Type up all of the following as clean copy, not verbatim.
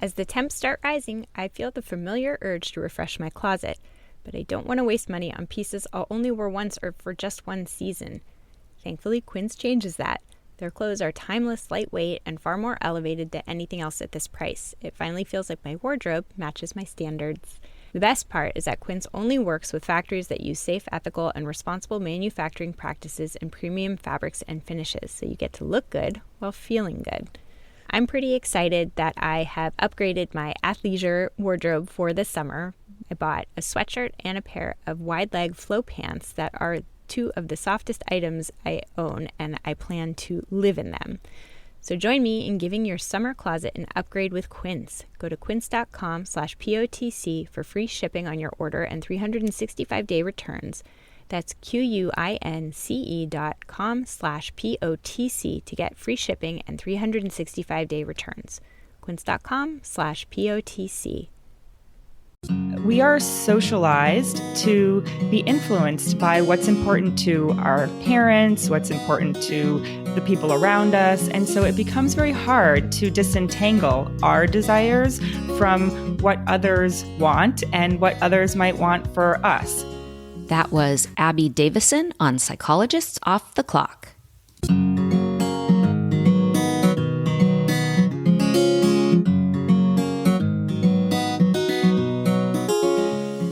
As the temps start rising, I feel the familiar urge to refresh my closet, but I don't want to waste money on pieces I'll only wear once or for just one season. Thankfully, Quince changes that. Their clothes are timeless, lightweight, and far more elevated than anything else at this price. It finally feels like my wardrobe matches my standards. The best part is that Quince only works with factories that use safe, ethical, and responsible manufacturing practices and premium fabrics and finishes, so you get to look good while feeling good. I'm pretty excited that I have upgraded my athleisure wardrobe for this summer. I bought a sweatshirt and a pair of wide-leg flow pants that are two of the softest items I own, and I plan to live in them. So join me in giving your summer closet an upgrade with Quince. Go to quince.com/POTC for free shipping on your order and 365-day returns. That's QUINCE.com/POTC to get free shipping and 365-day returns. Quince.com/POTC. We are socialized to be influenced by what's important to our parents, what's important to the people around us. And so it becomes very hard to disentangle our desires from what others want and what others might want for us. That was Abby Davisson on Psychologists Off the Clock.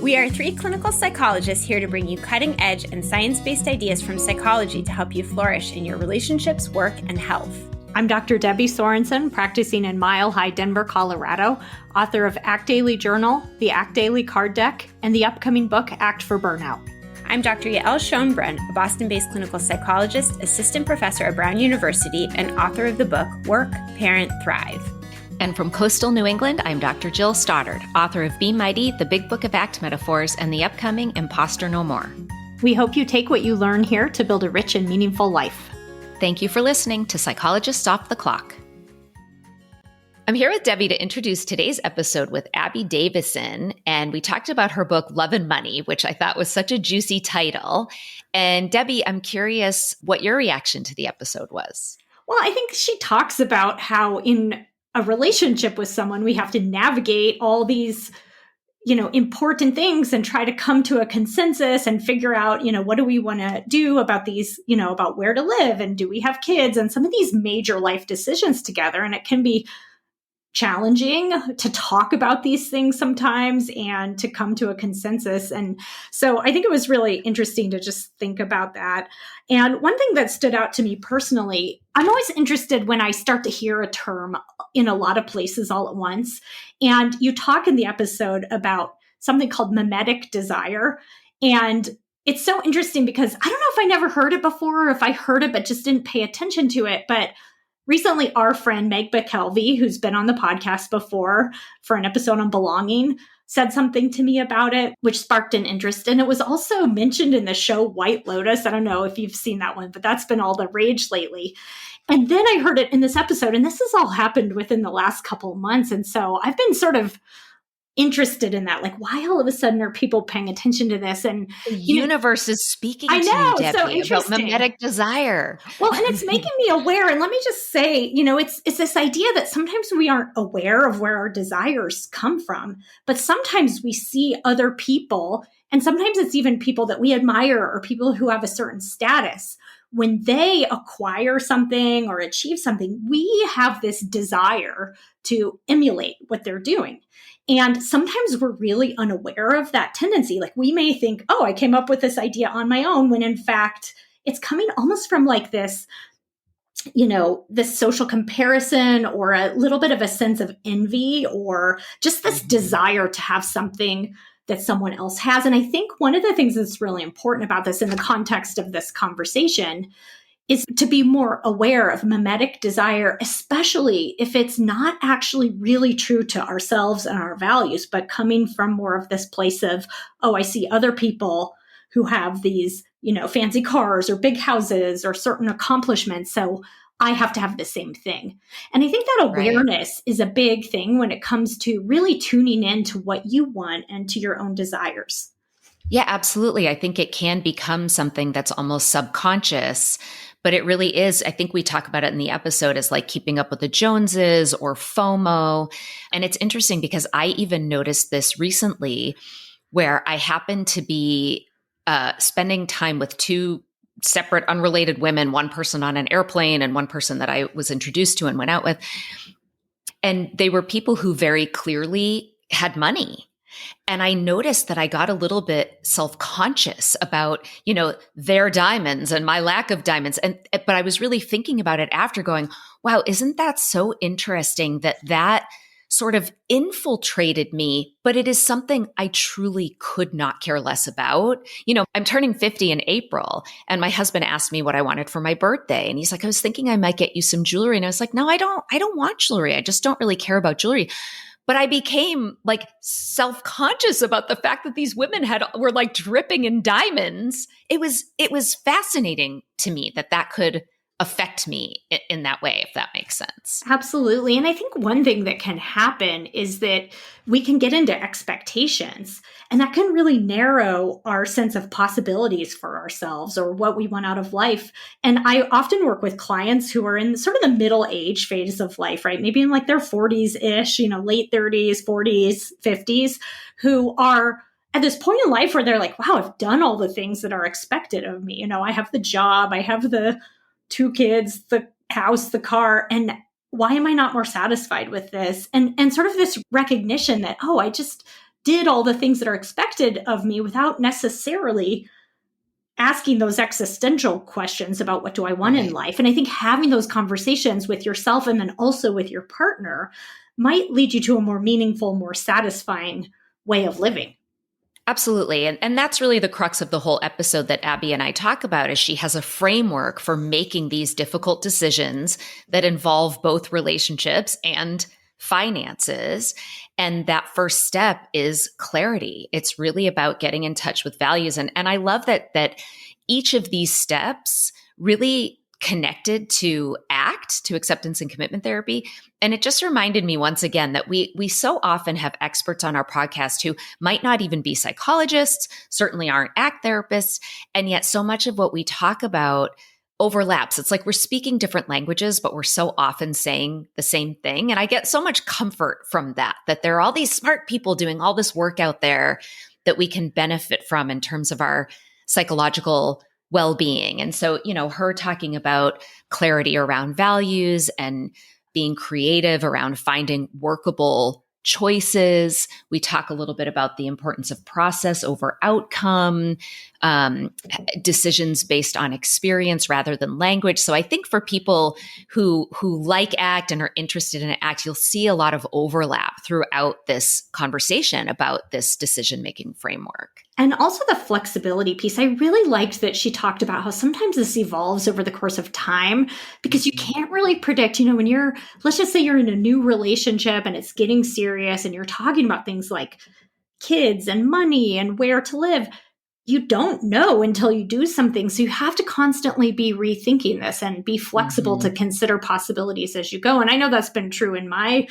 We are three clinical psychologists here to bring you cutting-edge and science-based ideas from psychology to help you flourish in your relationships, work, and health. I'm Dr. Debbie Sorensen, practicing in Mile High, Denver, Colorado, author of Act Daily Journal, the Act Daily Card Deck, and the upcoming book, Act for Burnout. I'm Dr. Yael Schoenbrunn, a Boston-based clinical psychologist, assistant professor at Brown University, and author of the book Work, Parent, Thrive. And from coastal New England, I'm Dr. Jill Stoddard, author of Be Mighty, the Big Book of Act Metaphors, and the upcoming Imposter No More. We hope you take what you learn here to build a rich and meaningful life. Thank you for listening to Psychologists Off the Clock. I'm here with Debbie to introduce today's episode with Abby Davisson, and we talked about her book, Love and Money, which I thought was such a juicy title. And Debbie, I'm curious what your reaction to the episode was. Well, I think she talks about how in a relationship with someone, we have to navigate all these, important things and try to come to a consensus and figure out, what do we want to do about these, about where to live and do we have kids and some of these major life decisions together. And it can be challenging to talk about these things sometimes and to come to a consensus. And so I think it was really interesting to just think about that. And one thing that stood out to me personally, I'm always interested when I start to hear a term in a lot of places all at once. And you talk in the episode about something called mimetic desire. And it's so interesting because I don't know if I never heard it before or if I heard it but just didn't pay attention to it. But recently, our friend Meg McKelvey, who's been on the podcast before for an episode on belonging, said something to me about it, which sparked an interest. And it was also mentioned in the show White Lotus. I don't know if you've seen that one, but that's been all the rage lately. And then I heard it in this episode, and this has all happened within the last couple of months. And so I've been sort of interested in that. Like, why all of a sudden are people paying attention to this? And the universe is speaking to you, Debbie, about mimetic desire. Well, and it's making me aware. And let me just say, it's this idea that sometimes we aren't aware of where our desires come from, but sometimes we see other people, and sometimes it's even people that we admire or people who have a certain status. When they acquire something or achieve something, we have this desire to emulate what they're doing. And sometimes we're really unaware of that tendency. Like we may think, oh, I came up with this idea on my own, when in fact, it's coming almost from like this, this social comparison or a little bit of a sense of envy or just this desire to have something that someone else has. And I think one of the things that's really important about this in the context of this conversation is to be more aware of mimetic desire, especially if it's not actually really true to ourselves and our values, but coming from more of this place of, oh, I see other people who have these, fancy cars or big houses or certain accomplishments. So I have to have the same thing. And I think that awareness is a big thing when it comes to really tuning into what you want and to your own desires. Yeah, absolutely. I think it can become something that's almost subconscious, But it really is, I think we talk about it in the episode as like keeping up with the Joneses or FOMO. And it's interesting because I even noticed this recently where I happened to be spending time with two separate unrelated women, one person on an airplane and one person that I was introduced to and went out with. And they were people who very clearly had money. And I noticed that I got a little bit self-conscious about, their diamonds and my lack of diamonds. But I was really thinking about it after going, wow, isn't that so interesting that sort of infiltrated me, but it is something I truly could not care less about. I'm turning 50 in April, and my husband asked me what I wanted for my birthday. And he's like, I was thinking I might get you some jewelry. And I was like, no, I don't want jewelry. I just don't really care about jewelry. But I became like self-conscious about the fact that these women were like dripping in diamonds. It was fascinating to me that could affect me in that way, if that makes sense. Absolutely. And I think one thing that can happen is that we can get into expectations, and that can really narrow our sense of possibilities for ourselves or what we want out of life. And I often work with clients who are in sort of the middle age phase of life, right? Maybe in like their 40s-ish, late 30s, 40s, 50s, who are at this point in life where they're like, wow, I've done all the things that are expected of me. I have the job, I have the 2 kids, the house, the car, and why am I not more satisfied with this? And sort of this recognition that, oh, I just did all the things that are expected of me without necessarily asking those existential questions about what do I want in life. And I think having those conversations with yourself and then also with your partner might lead you to a more meaningful, more satisfying way of living. Absolutely. And that's really the crux of the whole episode that Abby and I talk about, is she has a framework for making these difficult decisions that involve both relationships and finances. And that first step is clarity. It's really about getting in touch with values. And I love that each of these steps really connected to ACT, to acceptance and commitment therapy. And it just reminded me once again that we so often have experts on our podcast who might not even be psychologists, certainly aren't ACT therapists. And yet so much of what we talk about overlaps. It's like we're speaking different languages, but we're so often saying the same thing. And I get so much comfort from that there are all these smart people doing all this work out there that we can benefit from in terms of our psychological well-being. And so, her talking about clarity around values and being creative around finding workable choices. We talk a little bit about the importance of process over outcome, decisions based on experience rather than language. So I think for people who like ACT and are interested in ACT, you'll see a lot of overlap throughout this conversation about this decision-making framework. And also the flexibility piece. I really liked that she talked about how sometimes this evolves over the course of time, because you can't really predict, when let's just say you're in a new relationship and it's getting serious and you're talking about things like kids and money and where to live. You don't know until you do something. So you have to constantly be rethinking this and be flexible to consider possibilities as you go. And I know that's been true in my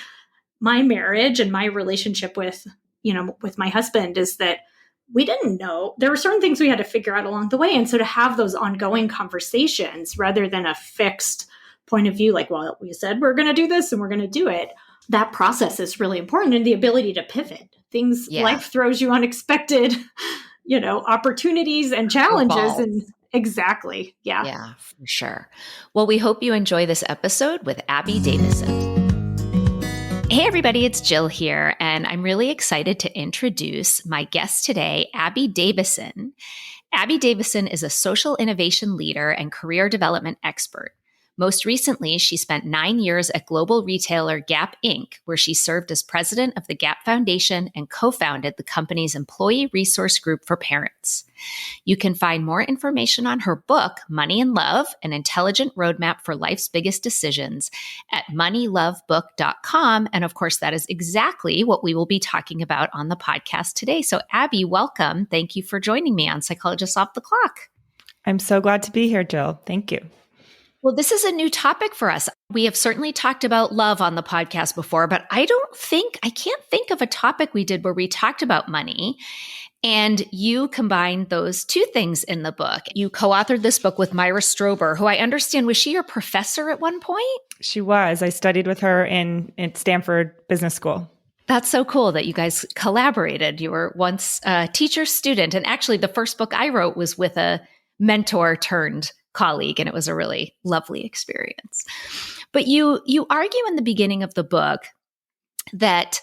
marriage and my relationship with my husband, is that we didn't know. There were certain things we had to figure out along the way. And so to have those ongoing conversations rather than a fixed point of view, like, well, we said we're going to do this and we're going to do it. That process is really important, and the ability to pivot. Life throws you unexpected, opportunities and challenges. And exactly. Yeah. Yeah, for sure. Well, we hope you enjoy this episode with Abby Davisson. Hey everybody, it's Jill here, and I'm really excited to introduce my guest today, Abby Davisson. Abby Davisson is a social innovation leader and career development expert. Most recently, she spent 9 years at global retailer Gap Inc., where she served as president of the Gap Foundation and co-founded the company's employee resource group for parents. You can find more information on her book, Money and Love, An Intelligent Roadmap for Life's Biggest Decisions, at moneylovebook.com. And of course, that is exactly what we will be talking about on the podcast today. So Abby, welcome. Thank you for joining me on Psychologists Off the Clock. I'm so glad to be here, Jill. Thank you. Well, this is a new topic for us. We have certainly talked about love on the podcast before, but I can't think of a topic we did where we talked about money. And you combined those two things in the book. You co-authored this book with Myra Strober, who I understand, was she your professor at one point? She was. I studied with her in Stanford Business School. That's so cool that you guys collaborated. You were once a teacher student. And actually, the first book I wrote was with a mentor turned colleague, and it was a really lovely experience. But you argue in the beginning of the book that,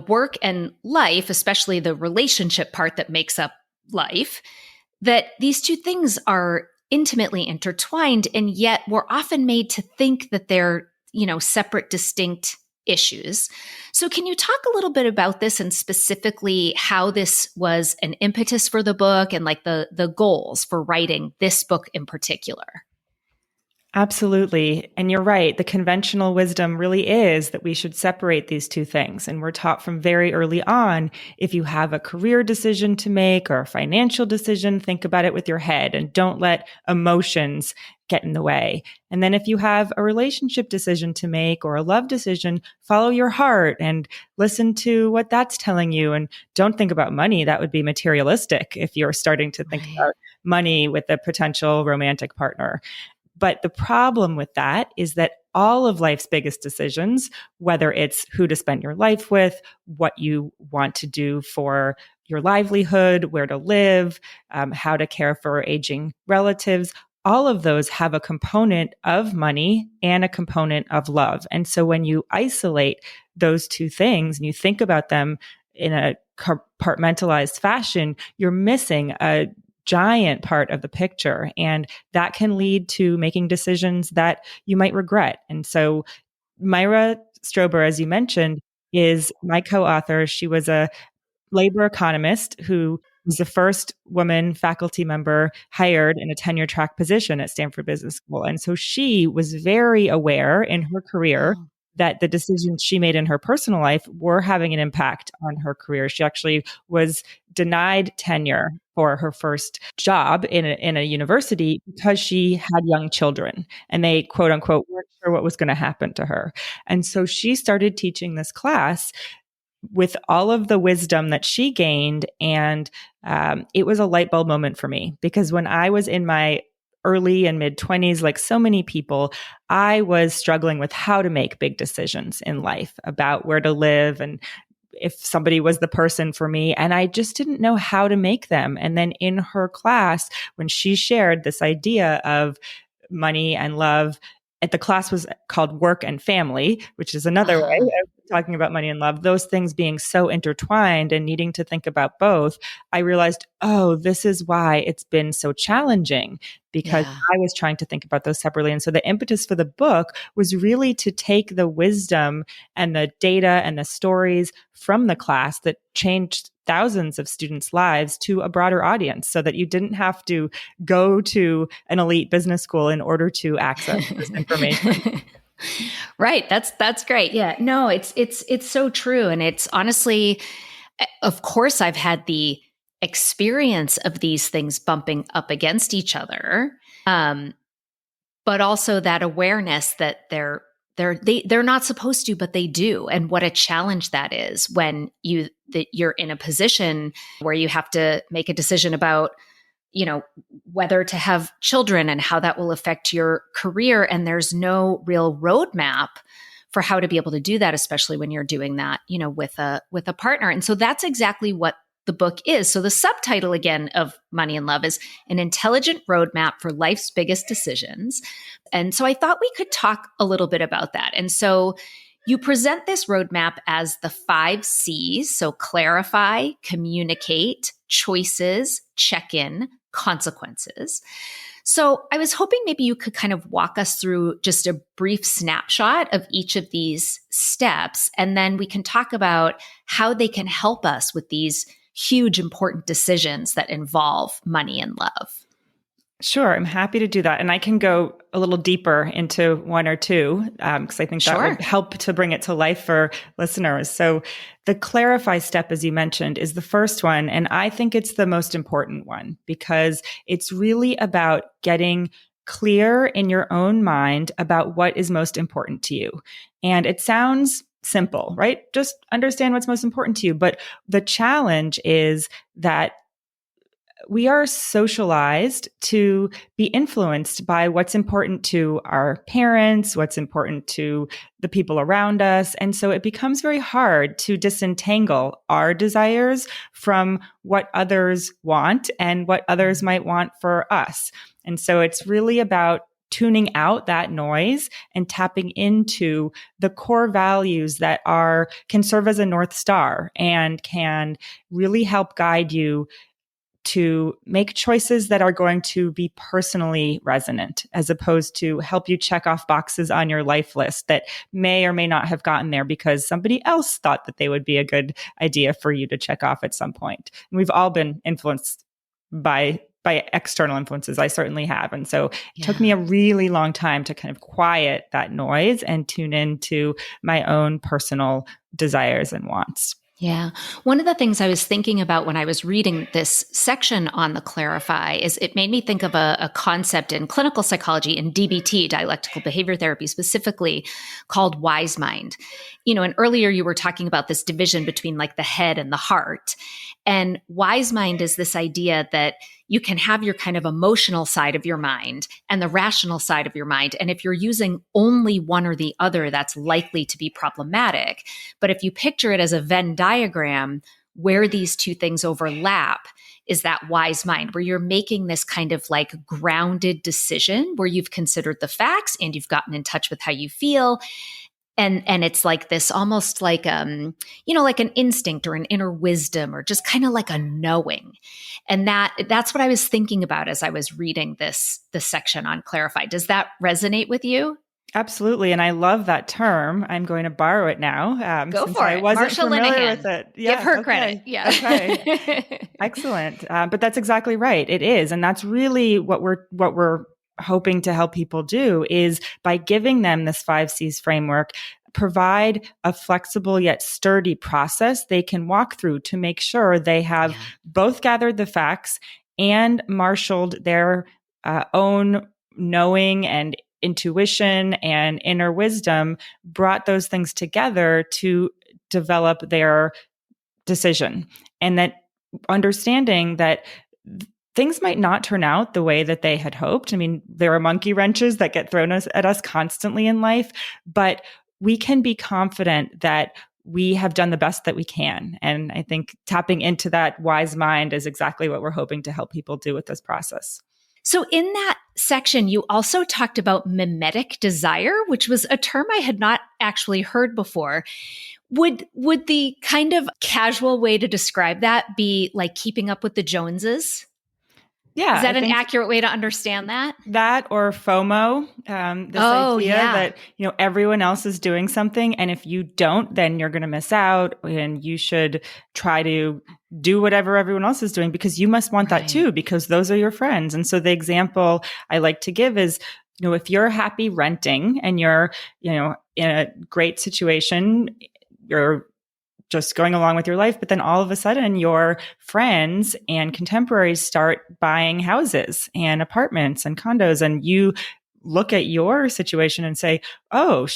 work and life, especially the relationship part that makes up life, that these two things are intimately intertwined, and yet we're often made to think that they're, separate, distinct issues. So can you talk a little bit about this, and specifically how this was an impetus for the book and like the goals for writing this book in particular? Absolutely. And you're right. The conventional wisdom really is that we should separate these two things. And we're taught from very early on, if you have a career decision to make or a financial decision, think about it with your head and don't let emotions get in the way. And then if you have a relationship decision to make or a love decision, follow your heart and listen to what that's telling you. And don't think about money. That would be materialistic if you're starting to think about money with a potential romantic partner. But the problem with that is that all of life's biggest decisions, whether it's who to spend your life with, what you want to do for your livelihood, where to live, how to care for aging relatives, all of those have a component of money and a component of love. And so when you isolate those two things and you think about them in a compartmentalized fashion, you're missing a giant part of the picture. And that can lead to making decisions that you might regret. And so Myra Strober, as you mentioned, is my co-author. She was a labor economist who was the first woman faculty member hired in a tenure track position at Stanford Business School. And so she was very aware in her career that the decisions she made in her personal life were having an impact on her career. She actually was denied tenure for her first job in a university because she had young children and they, quote unquote, weren't sure what was going to happen to her. And so she started teaching this class with all of the wisdom that she gained. And it was a light bulb moment for me, because when I was in my early and mid 20s, like so many people, I was struggling with how to make big decisions in life about where to live and if somebody was the person for me. And I just didn't know how to make them. And then in her class, when she shared this idea of money and love, the class was called Work and Family, which is another way of talking about money and love, those things being so intertwined and needing to think about both, I realized, oh, this is why it's been so challenging, because I was trying to think about those separately. And so the impetus for the book was really to take the wisdom and the data and the stories from the class that changed thousands of students' lives to a broader audience, so that you didn't have to go to an elite business school in order to access this information. Right. That's great. Yeah. No, it's so true. And it's honestly, of course, I've had the experience of these things bumping up against each other. But also that awareness that they're not supposed to, but they do. And what a challenge that is when you're in a position where you have to make a decision about, whether to have children and how that will affect your career. And there's no real roadmap for how to be able to do that, especially when you're doing that, with a partner. And so that's exactly what the book is. So the subtitle again of Money and Love is An Intelligent Roadmap for Life's Biggest Decisions. And so I thought we could talk a little bit about that. And so you present this roadmap as the 5 C's. So clarify, communicate, choices, check-in, consequences. So I was hoping maybe you could kind of walk us through just a brief snapshot of each of these steps, and then we can talk about how they can help us with these huge, important decisions that involve money and love. Sure, I'm happy to do that. And I can go a little deeper into one or two, because I think that would help to bring it to life for listeners. So the clarify step, as you mentioned, is the first one. And I think it's the most important one, because it's really about getting clear in your own mind about what is most important to you. And it sounds simple, right? Just understand what's most important to you. But the challenge is that we are socialized to be influenced by what's important to our parents, what's important to the people around us. And so it becomes very hard to disentangle our desires from what others want and what others might want for us. And so it's really about tuning out that noise and tapping into the core values that can serve as a North Star and can really help guide you to make choices that are going to be personally resonant, as opposed to help you check off boxes on your life list that may or may not have gotten there because somebody else thought that they would be a good idea for you to check off at some point. And we've all been influenced by external influences. I certainly have. And so it took me a really long time to kind of quiet that noise and tune into my own personal desires and wants. Yeah. One of the things I was thinking about when I was reading this section on the clarify is it made me think of a concept in clinical psychology, in DBT, dialectical behavior therapy specifically, called wise mind. And earlier you were talking about this division between like the head and the heart. And wise mind is this idea that you can have your kind of emotional side of your mind and the rational side of your mind. And if you're using only one or the other, that's likely to be problematic. But if you picture it as a Venn diagram where these two things overlap, is that wise mind where you're making this kind of like grounded decision where you've considered the facts and you've gotten in touch with how you feel. And it's like this almost like, like an instinct or an inner wisdom or just kind of like a knowing. And that's what I was thinking about as I was reading this section on clarify. Does that resonate with you? Absolutely. And I love that term. I'm going to borrow it now. Go since for I it. wasn't Marsha familiar Linehan. with it. Give her credit. Yeah. Okay. Excellent. But that's exactly right. It is. And that's really what we're hoping to help people do is by giving them this 5 C's framework, provide a flexible yet sturdy process they can walk through to make sure they have both gathered the facts and marshaled their own knowing and intuition and inner wisdom, brought those things together to develop their decision. And that understanding that things might not turn out the way that they had hoped. I mean, there are monkey wrenches that get thrown at us constantly in life, but we can be confident that we have done the best that we can. And I think tapping into that wise mind is exactly what we're hoping to help people do with this process. So in that section, you also talked about mimetic desire, which was a term I had not actually heard before. Would the kind of casual way to describe that be like keeping up with the Joneses? Yeah. Is that an accurate way to understand that? That or FOMO, this idea that, everyone else is doing something. And if you don't, then you're going to miss out and you should try to do whatever everyone else is doing because you must want that too, because those are your friends. And so the example I like to give is, if you're happy renting and you're, in a great situation, you're just going along with your life. But then all of a sudden your friends and contemporaries start buying houses and apartments and condos. And you look at your situation and say, oh,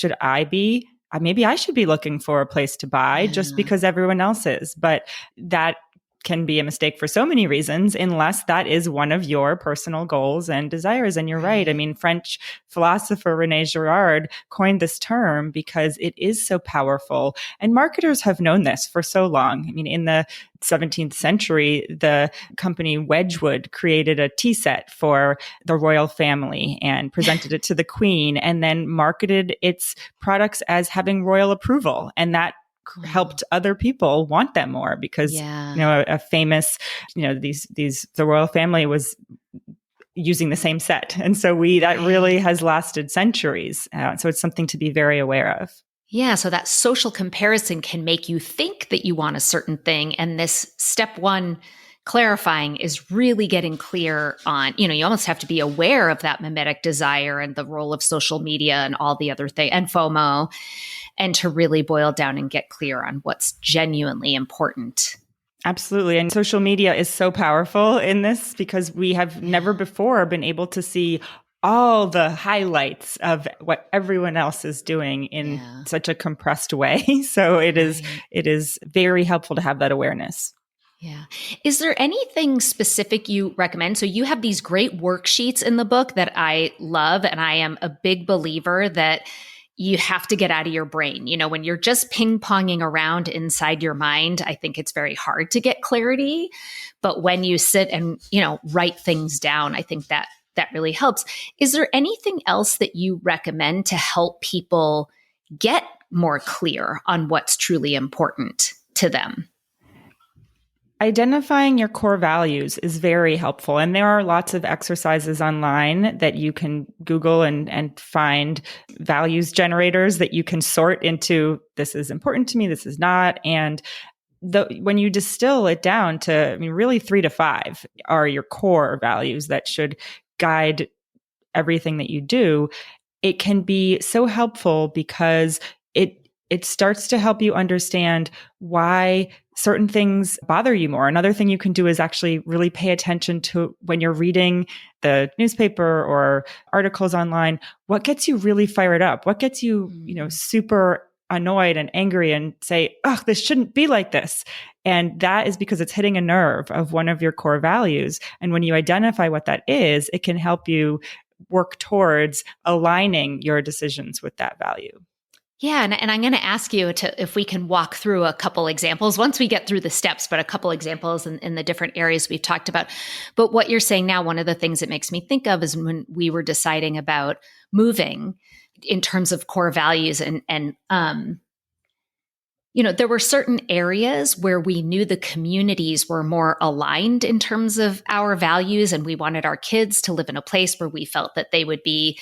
maybe I should be looking for a place to buy just because everyone else is. But that can be a mistake for so many reasons, unless that is one of your personal goals and desires. And you're right. I mean, French philosopher René Girard coined this term because it is so powerful. And marketers have known this for so long. I mean, in the 17th century, the company Wedgwood created a tea set for the royal family and presented it to the queen, and then marketed its products as having royal approval. And that helped other people want them more because, a famous, the royal family was using the same set. And so that really has lasted centuries. So it's something to be very aware of. Yeah. So that social comparison can make you think that you want a certain thing. And this step 1 clarifying is really getting clear on, you almost have to be aware of that mimetic desire and the role of social media and all the other things and FOMO, and to really boil down and get clear on what's genuinely important. Absolutely. And social media is so powerful in this because we have never before been able to see all the highlights of what everyone else is doing in such a compressed way. So it is very helpful to have that awareness. Yeah. Is there anything specific you recommend? So you have these great worksheets in the book that I love, and I am a big believer that you have to get out of your brain. You know, when you're just ping-ponging around inside your mind, I think it's very hard to get clarity. But when you sit and, write things down, I think that really helps. Is there anything else that you recommend to help people get more clear on what's truly important to them? Identifying your core values is very helpful. And there are lots of exercises online that you can Google and find values generators that you can sort into, this is important to me, this is not. And when you distill it down to, really 3 to 5 are your core values that should guide everything that you do. It can be so helpful because it starts to help you understand why certain things bother you more. Another thing you can do is actually really pay attention to when you're reading the newspaper or articles online, what gets you really fired up? What gets you, super annoyed and angry and say, oh, this shouldn't be like this. And that is because it's hitting a nerve of one of your core values. And when you identify what that is, it can help you work towards aligning your decisions with that value. Yeah. And I'm going to ask you if we can walk through a couple examples once we get through the steps, but a couple examples in the different areas we've talked about. But what you're saying now, one of the things it makes me think of is when we were deciding about moving in terms of core values and there were certain areas where we knew the communities were more aligned in terms of our values, and we wanted our kids to live in a place where we felt that they would be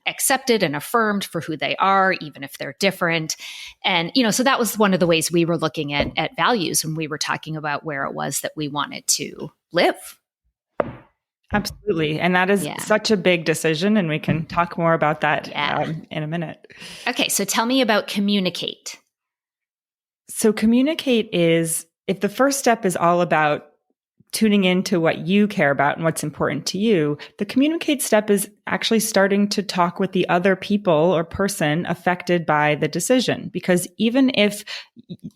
accepted and affirmed for who they are, even if they're different. And, so that was one of the ways we were looking at values when we were talking about where it was that we wanted to live. Absolutely. And that is such a big decision. And we can talk more about that in a minute. Okay. So tell me about communicate. So communicate is, if the first step is all about tuning into what you care about and what's important to you, the communicate step is actually starting to talk with the other people or person affected by the decision. Because even if,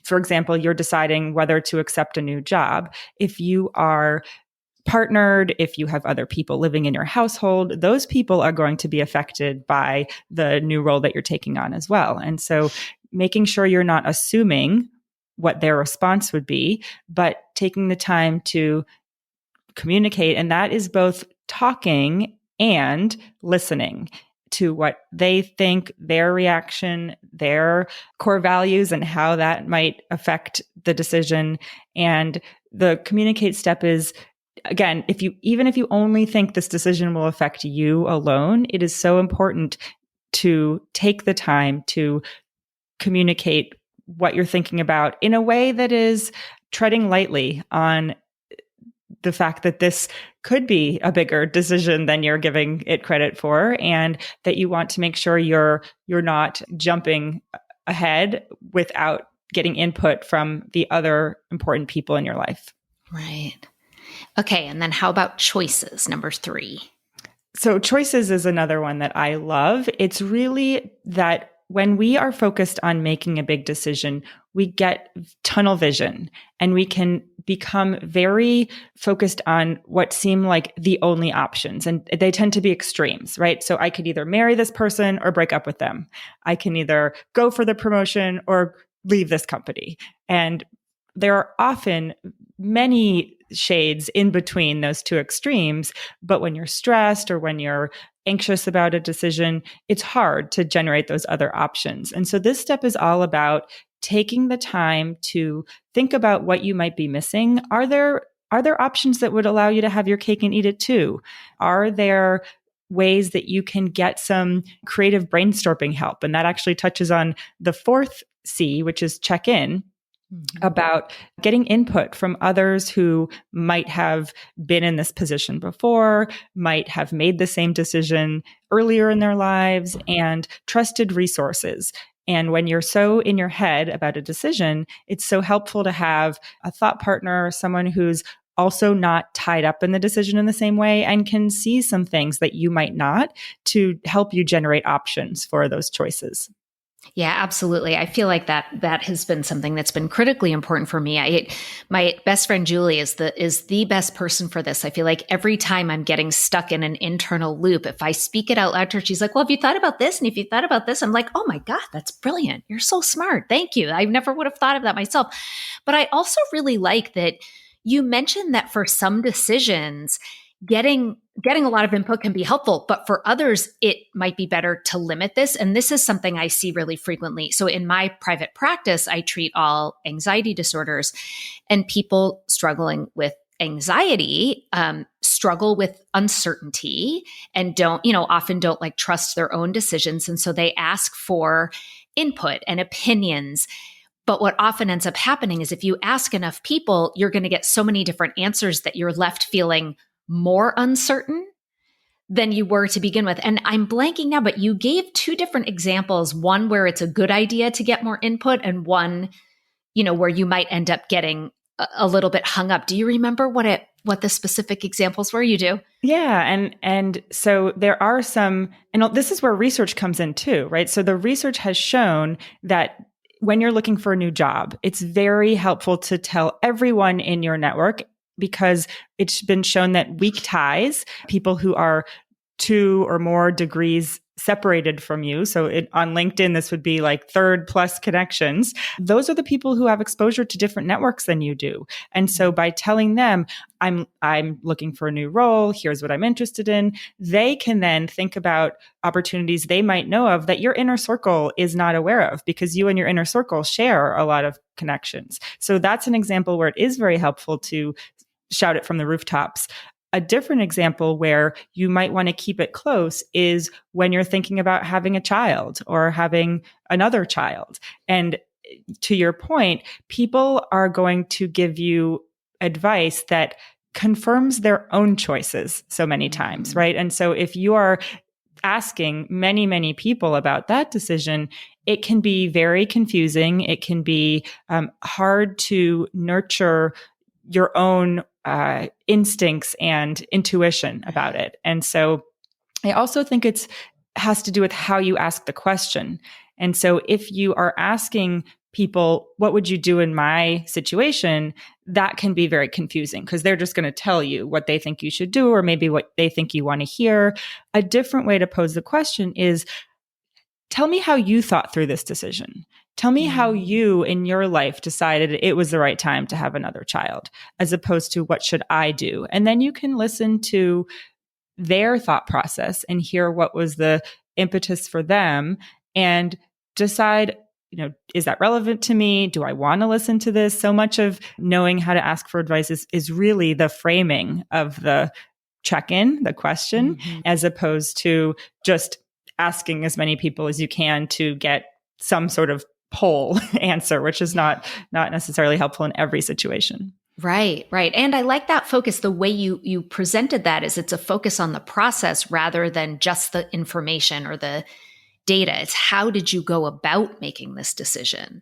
for example, you're deciding whether to accept a new job, if you are partnered, if you have other people living in your household, those people are going to be affected by the new role that you're taking on as well. And so making sure you're not assuming what their response would be, but taking the time to communicate. And that is both talking and listening to what they think, their reaction, their core values, and how that might affect the decision. And the communicate step is, again, even if you only think this decision will affect you alone, it is so important to take the time to communicate what you're thinking about in a way that is treading lightly on the fact that this could be a bigger decision than you're giving it credit for, and that you want to make sure you're not jumping ahead without getting input from the other important people in your life. Right. Okay. And then how about choices, number 3? So choices is another one that I love. It's really that when we are focused on making a big decision, we get tunnel vision and we can become very focused on what seem like the only options. And they tend to be extremes, right? So I could either marry this person or break up with them. I can either go for the promotion or leave this company. And there are often many shades in between those two extremes. But when you're stressed or when you're anxious about a decision, it's hard to generate those other options. And so this step is all about taking the time to think about what you might be missing. Are there options that would allow you to have your cake and eat it too? Are there ways that you can get some creative brainstorming help? And that actually touches on the 4th C, which is check in. About getting input from others who might have been in this position before, might have made the same decision earlier in their lives, and trusted resources. And when you're so in your head about a decision, it's so helpful to have a thought partner, someone who's also not tied up in the decision in the same way and can see some things that you might not to help you generate options for those choices. Yeah, absolutely. I feel like that has been something that's been critically important for me. My best friend Julie is the best person for this. I feel like every time I'm getting stuck in an internal loop, if I speak it out loud to her, she's like, "Well, have you thought about this? And if you thought about this," I'm like, "Oh my God, that's brilliant. You're so smart. Thank you. I never would have thought of that myself." But I also really like that you mentioned that for some decisions, getting a lot of input can be helpful, but for others, it might be better to limit this. And this is something I see really frequently. So in my private practice, I treat all anxiety disorders, and people struggling with anxiety struggle with uncertainty and often don't like trust their own decisions. And so they ask for input and opinions. But what often ends up happening is if you ask enough people, you're going to get so many different answers that you're left feeling more uncertain than you were to begin with. And I'm blanking now, but you gave two different examples, one where it's a good idea to get more input and one, where you might end up getting a little bit hung up. Do you remember what the specific examples were? You do? Yeah. And so there are some, and this is where research comes in too, right? So the research has shown that when you're looking for a new job, it's very helpful to tell everyone in your network, because it's been shown that weak ties, people who are 2 or more degrees separated from you. So on LinkedIn, this would be like 3rd plus connections. Those are the people who have exposure to different networks than you do. And so by telling them, I'm looking for a new role, here's what I'm interested in, they can then think about opportunities they might know of that your inner circle is not aware of, because you and your inner circle share a lot of connections. So that's an example where it is very helpful to shout it from the rooftops. A different example where you might want to keep it close is when you're thinking about having a child or having another child. And to your point, people are going to give you advice that confirms their own choices so many times, right? And so if you are asking many, many people about that decision, it can be very confusing. It can be hard to nurture your own instincts and intuition about it. And so I also think it has to do with how you ask the question. And so if you are asking people, what would you do in my situation? That can be very confusing because they're just going to tell you what they think you should do, or maybe what they think you want to hear. A different way to pose the question is, tell me how you thought through this decision. Tell me how you in your life decided it was the right time to have another child, as opposed to what should I do? And then you can listen to their thought process and hear what was the impetus for them and decide, is that relevant to me? Do I want to listen to this? So much of knowing how to ask for advice is really the framing of the check-in, the question, as opposed to just asking as many people as you can to get some sort of poll answer, which is not necessarily helpful in every situation. Right. And I like that focus. The way you presented that is it's a focus on the process rather than just the information or the data. It's how did you go about making this decision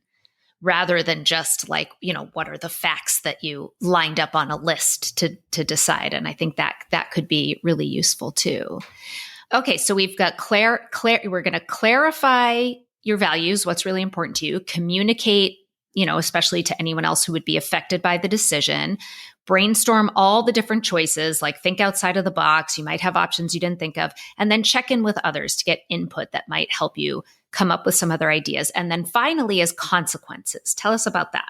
rather than just like, what are the facts that you lined up on a list to decide. And I think that could be really useful too. Okay. So we've got we're going to clarify your values, what's really important to you, communicate, especially to anyone else who would be affected by the decision, brainstorm all the different choices, like think outside of the box. You might have options you didn't think of, and then check in with others to get input that might help you come up with some other ideas. And then finally is consequences. Tell us about that.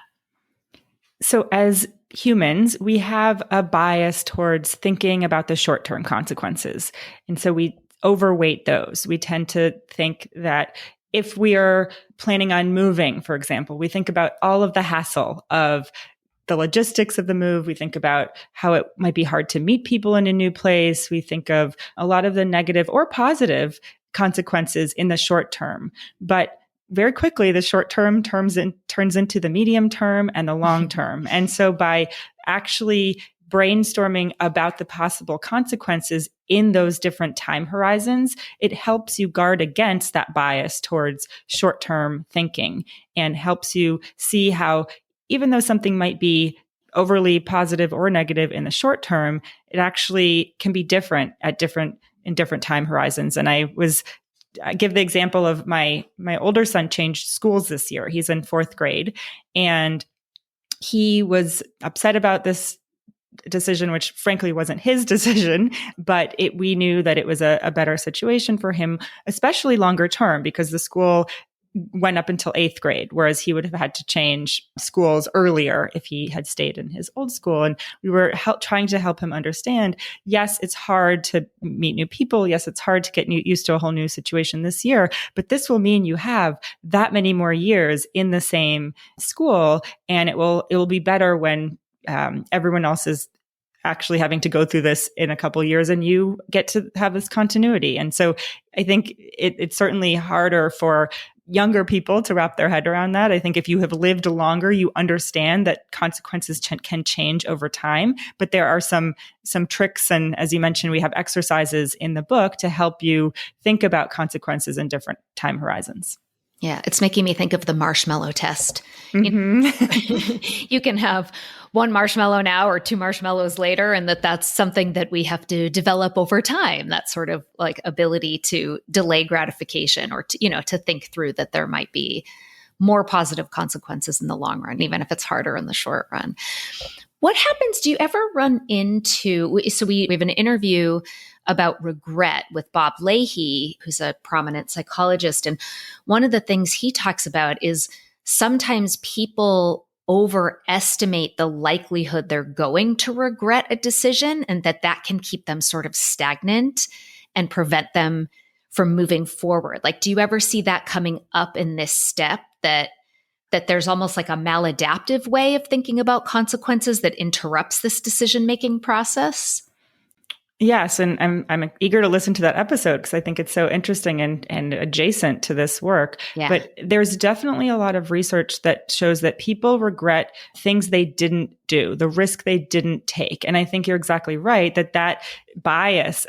So as humans, we have a bias towards thinking about the short-term consequences. And so we overweight those. We tend to think that if we are planning on moving, for example, we think about all of the hassle of the logistics of the move. We think about how it might be hard to meet people in a new place. We think of a lot of the negative or positive consequences in the short term. But very quickly, the short term turns into the medium term and the long term. And so by actually brainstorming about the possible consequences in those different time horizons, it helps you guard against that bias towards short-term thinking and helps you see how, even though something might be overly positive or negative in the short term, it actually can be different in different time horizons. And I give the example of my older son changed schools this year. He's in 4th grade, and he was upset about this decision, which frankly wasn't his decision, but we knew that it was a better situation for him, especially longer term, because the school went up until 8th grade, whereas he would have had to change schools earlier if he had stayed in his old school. And we were trying to help him understand, yes, it's hard to meet new people. Yes, it's hard to get used to a whole new situation this year, but this will mean you have that many more years in the same school. And it will be better when everyone else is actually having to go through this in a couple of years and you get to have this continuity. And so I think it's certainly harder for younger people to wrap their head around that. I think if you have lived longer, you understand that consequences can change over time, but there are some tricks. And as you mentioned, we have exercises in the book to help you think about consequences in different time horizons. Yeah, it's making me think of the marshmallow test. Mm-hmm. You can have one marshmallow now or 2 marshmallows later, and that's something that we have to develop over time, that sort of like ability to delay gratification or to think through that there might be more positive consequences in the long run, even if it's harder in the short run. What happens? Do you ever run into, so we have an interview about regret with Bob Leahy, who's a prominent psychologist. And one of the things he talks about is sometimes people overestimate the likelihood they're going to regret a decision, and that can keep them sort of stagnant and prevent them from moving forward. Like, do you ever see that coming up in this step, that there's almost like a maladaptive way of thinking about consequences that interrupts this decision-making process? Yes, and I'm eager to listen to that episode because I think it's so interesting and adjacent to this work. Yeah. But there's definitely a lot of research that shows that people regret things they didn't do, the risk they didn't take. And I think you're exactly right that bias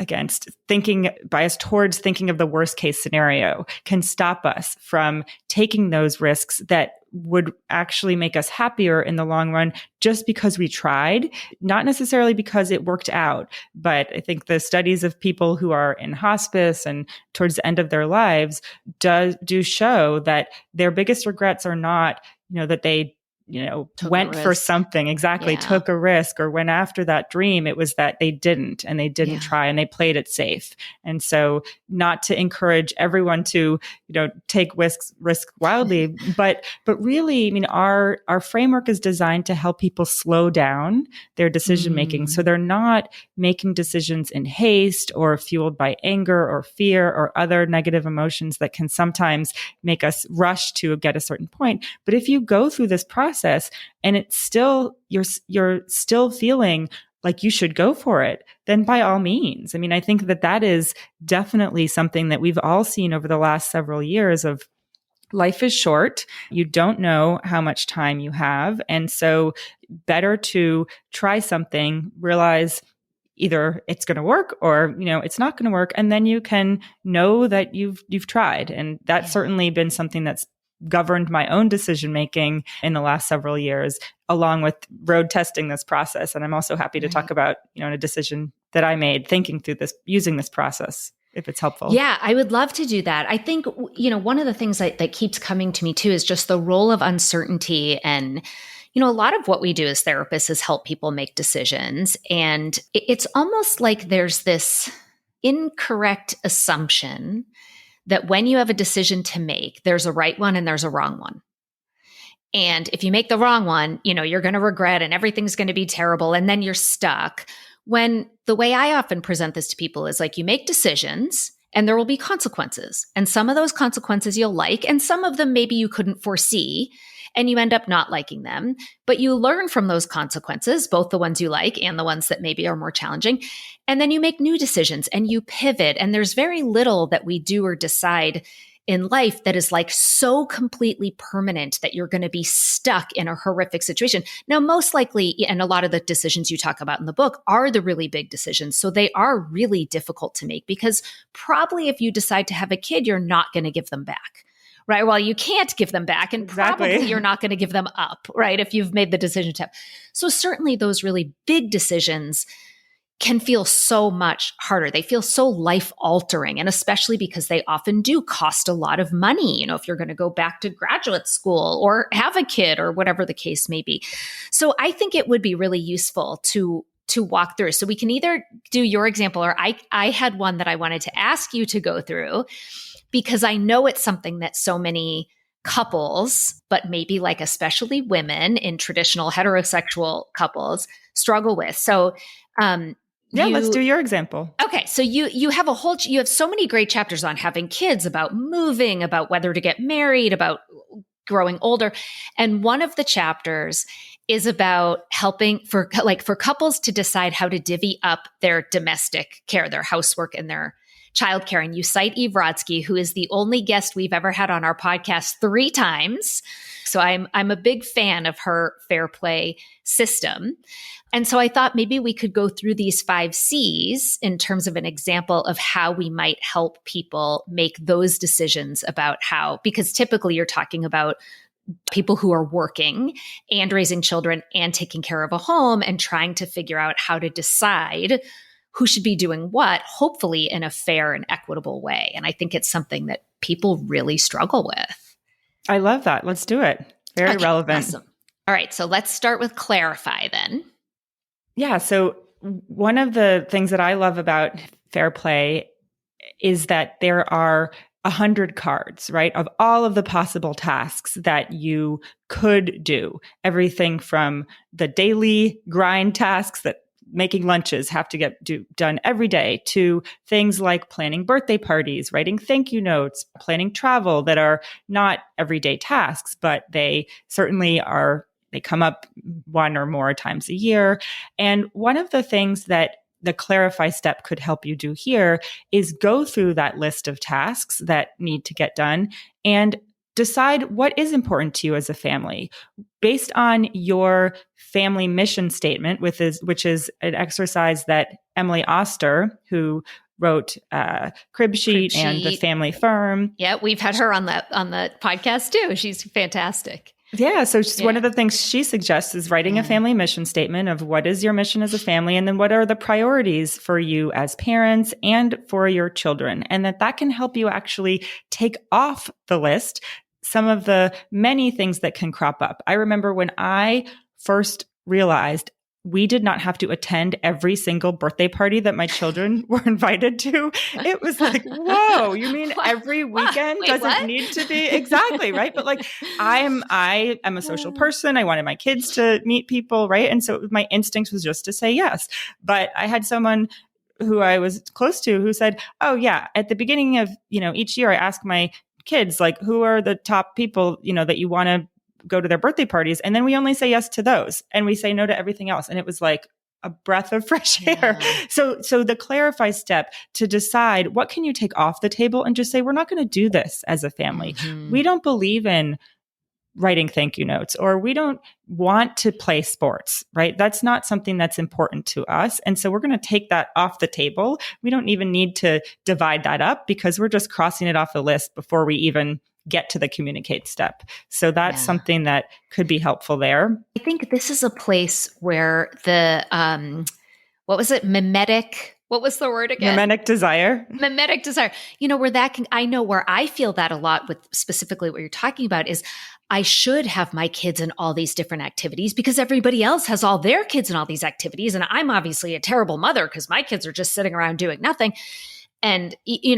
towards thinking of the worst case scenario can stop us from taking those risks that would actually make us happier in the long run just because we tried, not necessarily because it worked out. But I think the studies of people who are in hospice and towards the end of their lives do show that their biggest regrets are not, that they went for something, took a risk or went after that dream. It was that they didn't try and they played it safe. And so not to encourage everyone to, take risk wildly, but really, I mean, our framework is designed to help people slow down their decision making. So they're not making decisions in haste or fueled by anger or fear or other negative emotions that can sometimes make us rush to get a certain point. But if you go through this process and it's still, you're still feeling like you should go for it, then by all means. I mean, I think that is definitely something that we've all seen over the last several years of life is short. You don't know how much time you have. And so better to try something, realize either it's going to work or, it's not going to work. And then you can know that you've tried. And that's certainly been something that's governed my own decision-making in the last several years, along with road testing this process. And I'm also happy to talk about, a decision that I made thinking through this, using this process, if it's helpful. Yeah, I would love to do that. I think, one of the things that keeps coming to me too is just the role of uncertainty. And, a lot of what we do as therapists is help people make decisions. And it's almost like there's this incorrect assumption that when you have a decision to make, there's a right one and there's a wrong one. And if you make the wrong one, you're going to regret and everything's going to be terrible. And then you're stuck. When the way I often present this to people is like, you make decisions and there will be consequences. And some of those consequences you'll like, and some of them maybe you couldn't foresee, and you end up not liking them. But you learn from those consequences, both the ones you like and the ones that maybe are more challenging. And then you make new decisions and you pivot. And there's very little that we do or decide in life that is like so completely permanent that you're going to be stuck in a horrific situation. Now, most likely, and a lot of the decisions you talk about in the book are the really big decisions. So they are really difficult to make because probably if you decide to have a kid, you're not going to give them back, right? Well, you can't give them back, and Exactly. probably you're not going to give them up, right? If you've made the decision to. So certainly those really big decisions can feel so much harder. They feel so life altering, and especially because they often do cost a lot of money, if you're going to go back to graduate school or have a kid or whatever the case may be. So I think it would be really useful to walk through. So we can either do your example, or I had one that I wanted to ask you to go through, because I know it's something that so many couples, but maybe like especially women in traditional heterosexual couples, struggle with. So, let's do your example. Okay. So you have you have so many great chapters on having kids, about moving, about whether to get married, about growing older. And one of the chapters is about helping for couples to decide how to divvy up their domestic care, their housework and their childcare. And you cite Eve Rodsky, who is the only guest we've ever had on our podcast 3 times. So I'm a big fan of her Fair Play system. And so I thought maybe we could go through these 5 C's in terms of an example of how we might help people make those decisions about how, because typically you're talking about people who are working and raising children and taking care of a home and trying to figure out how to decide who should be doing what, hopefully in a fair and equitable way. And I think it's something that people really struggle with. I love that. Let's do it. Very relevant. Awesome. All right. So let's start with clarify then. Yeah. So one of the things that I love about Fair Play is that there are 100 cards, right, of all of the possible tasks that you could do. Everything from the daily grind tasks that making lunches have to get done every day, to things like planning birthday parties, writing thank you notes, planning travel, that are not everyday tasks, but they certainly are. They come up 1 or more times a year. And one of the things that the clarify step could help you do here is go through that list of tasks that need to get done and decide what is important to you as a family based on your family mission statement, which is an exercise that Emily Oster, who wrote Crib Sheet and The Family Firm. Yeah, we've had her on the podcast too. She's fantastic. Yeah. So one of the things she suggests is writing a family mission statement of what is your mission as a family, and then what are the priorities for you as parents and for your children. And that can help you actually take off the list some of the many things that can crop up. I remember when I first realized we did not have to attend every single birthday party that my children were invited to. It was like, whoa, you mean every weekend doesn't need to be exactly right? But like, I am a social person. I wanted my kids to meet people, right? And so my instinct was just to say yes. But I had someone who I was close to who said, oh yeah, at the beginning of, each year I ask my kids, like, who are the top people, that you want to go to their birthday parties. And then we only say yes to those and we say no to everything else. And it was like a breath of fresh air. So the clarify step to decide what can you take off the table and just say, we're not going to do this as a family. Mm-hmm. We don't believe in writing thank you notes, or we don't want to play sports, right? That's not something that's important to us. And so we're going to take that off the table. We don't even need to divide that up because we're just crossing it off the list before we even get to the communicate step. So that's something that could be helpful there. I think this is a place where the, what was it? Mimetic. What was the word again? Mimetic desire. Mimetic desire. Where that can, I know where I feel that a lot with specifically what you're talking about is I should have my kids in all these different activities because everybody else has all their kids in all these activities. And I'm obviously a terrible mother because my kids are just sitting around doing nothing. And,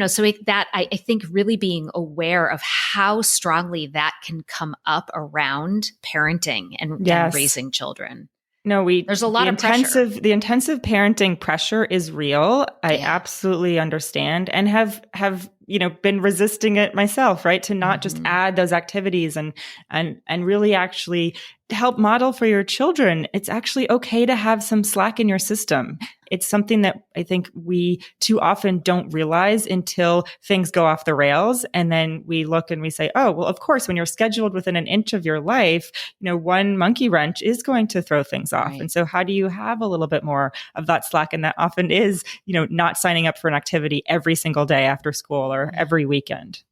so I think really being aware of how strongly that can come up around parenting and raising children. No, there's a lot of pressure. The intensive parenting pressure is real. I absolutely understand and have been resisting it myself, right? To not just add those activities and really actually help model for your children. It's actually okay to have some slack in your system. It's something that I think we too often don't realize until things go off the rails. And then we look and we say, oh, well, of course, when you're scheduled within an inch of your life, one monkey wrench is going to throw things off. Right. And so how do you have a little bit more of that slack? And that often is, not signing up for an activity every single day after school or every weekend.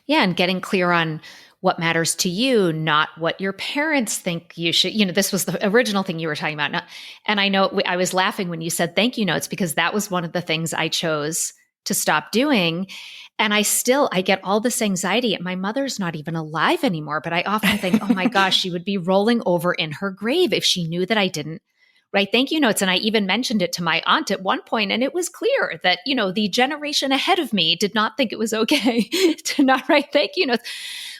Yeah, and getting clear on what matters to you, not what your parents think you should. This was the original thing you were talking about. And I know I was laughing when you said thank you notes, because that was one of the things I chose to stop doing. And I get all this anxiety. And my mother's not even alive anymore, but I often think, oh my gosh, she would be rolling over in her grave if she knew that I didn't write thank you notes. And I even mentioned it to my aunt at one point, and it was clear that, the generation ahead of me did not think it was okay to not write thank you notes.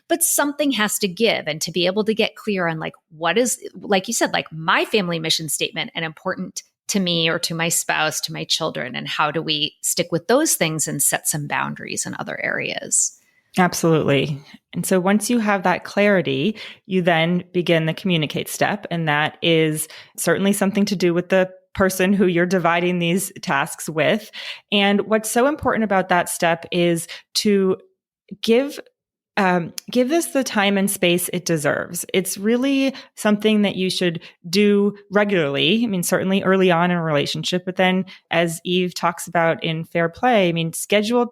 But something has to give, and to be able to get clear on what is, like you said, my family mission statement and important to me or to my spouse, to my children, and how do we stick with those things and set some boundaries in other areas? Absolutely. And so once you have that clarity, you then begin the communicate step. And that is certainly something to do with the person who you're dividing these tasks with. And what's so important about that step is to give this the time and space it deserves. It's really something that you should do regularly. I mean, certainly early on in a relationship, but then as Eve talks about in Fair Play, I mean,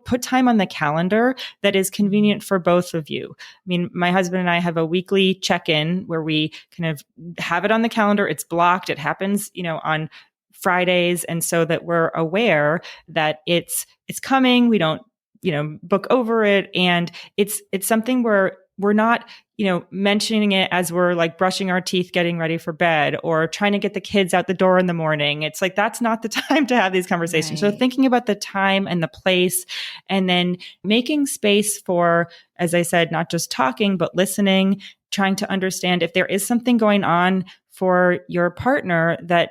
put time on the calendar that is convenient for both of you. I mean, my husband and I have a weekly check-in where we kind of have it on the calendar. It's blocked. It happens, on Fridays. And so that we're aware that it's coming. We don't book over it. And it's something where we're not, mentioning it as we're brushing our teeth, getting ready for bed, or trying to get the kids out the door in the morning. It's that's not the time to have these conversations. Right. So thinking about the time and the place, and then making space for, as I said, not just talking, but listening, trying to understand if there is something going on for your partner that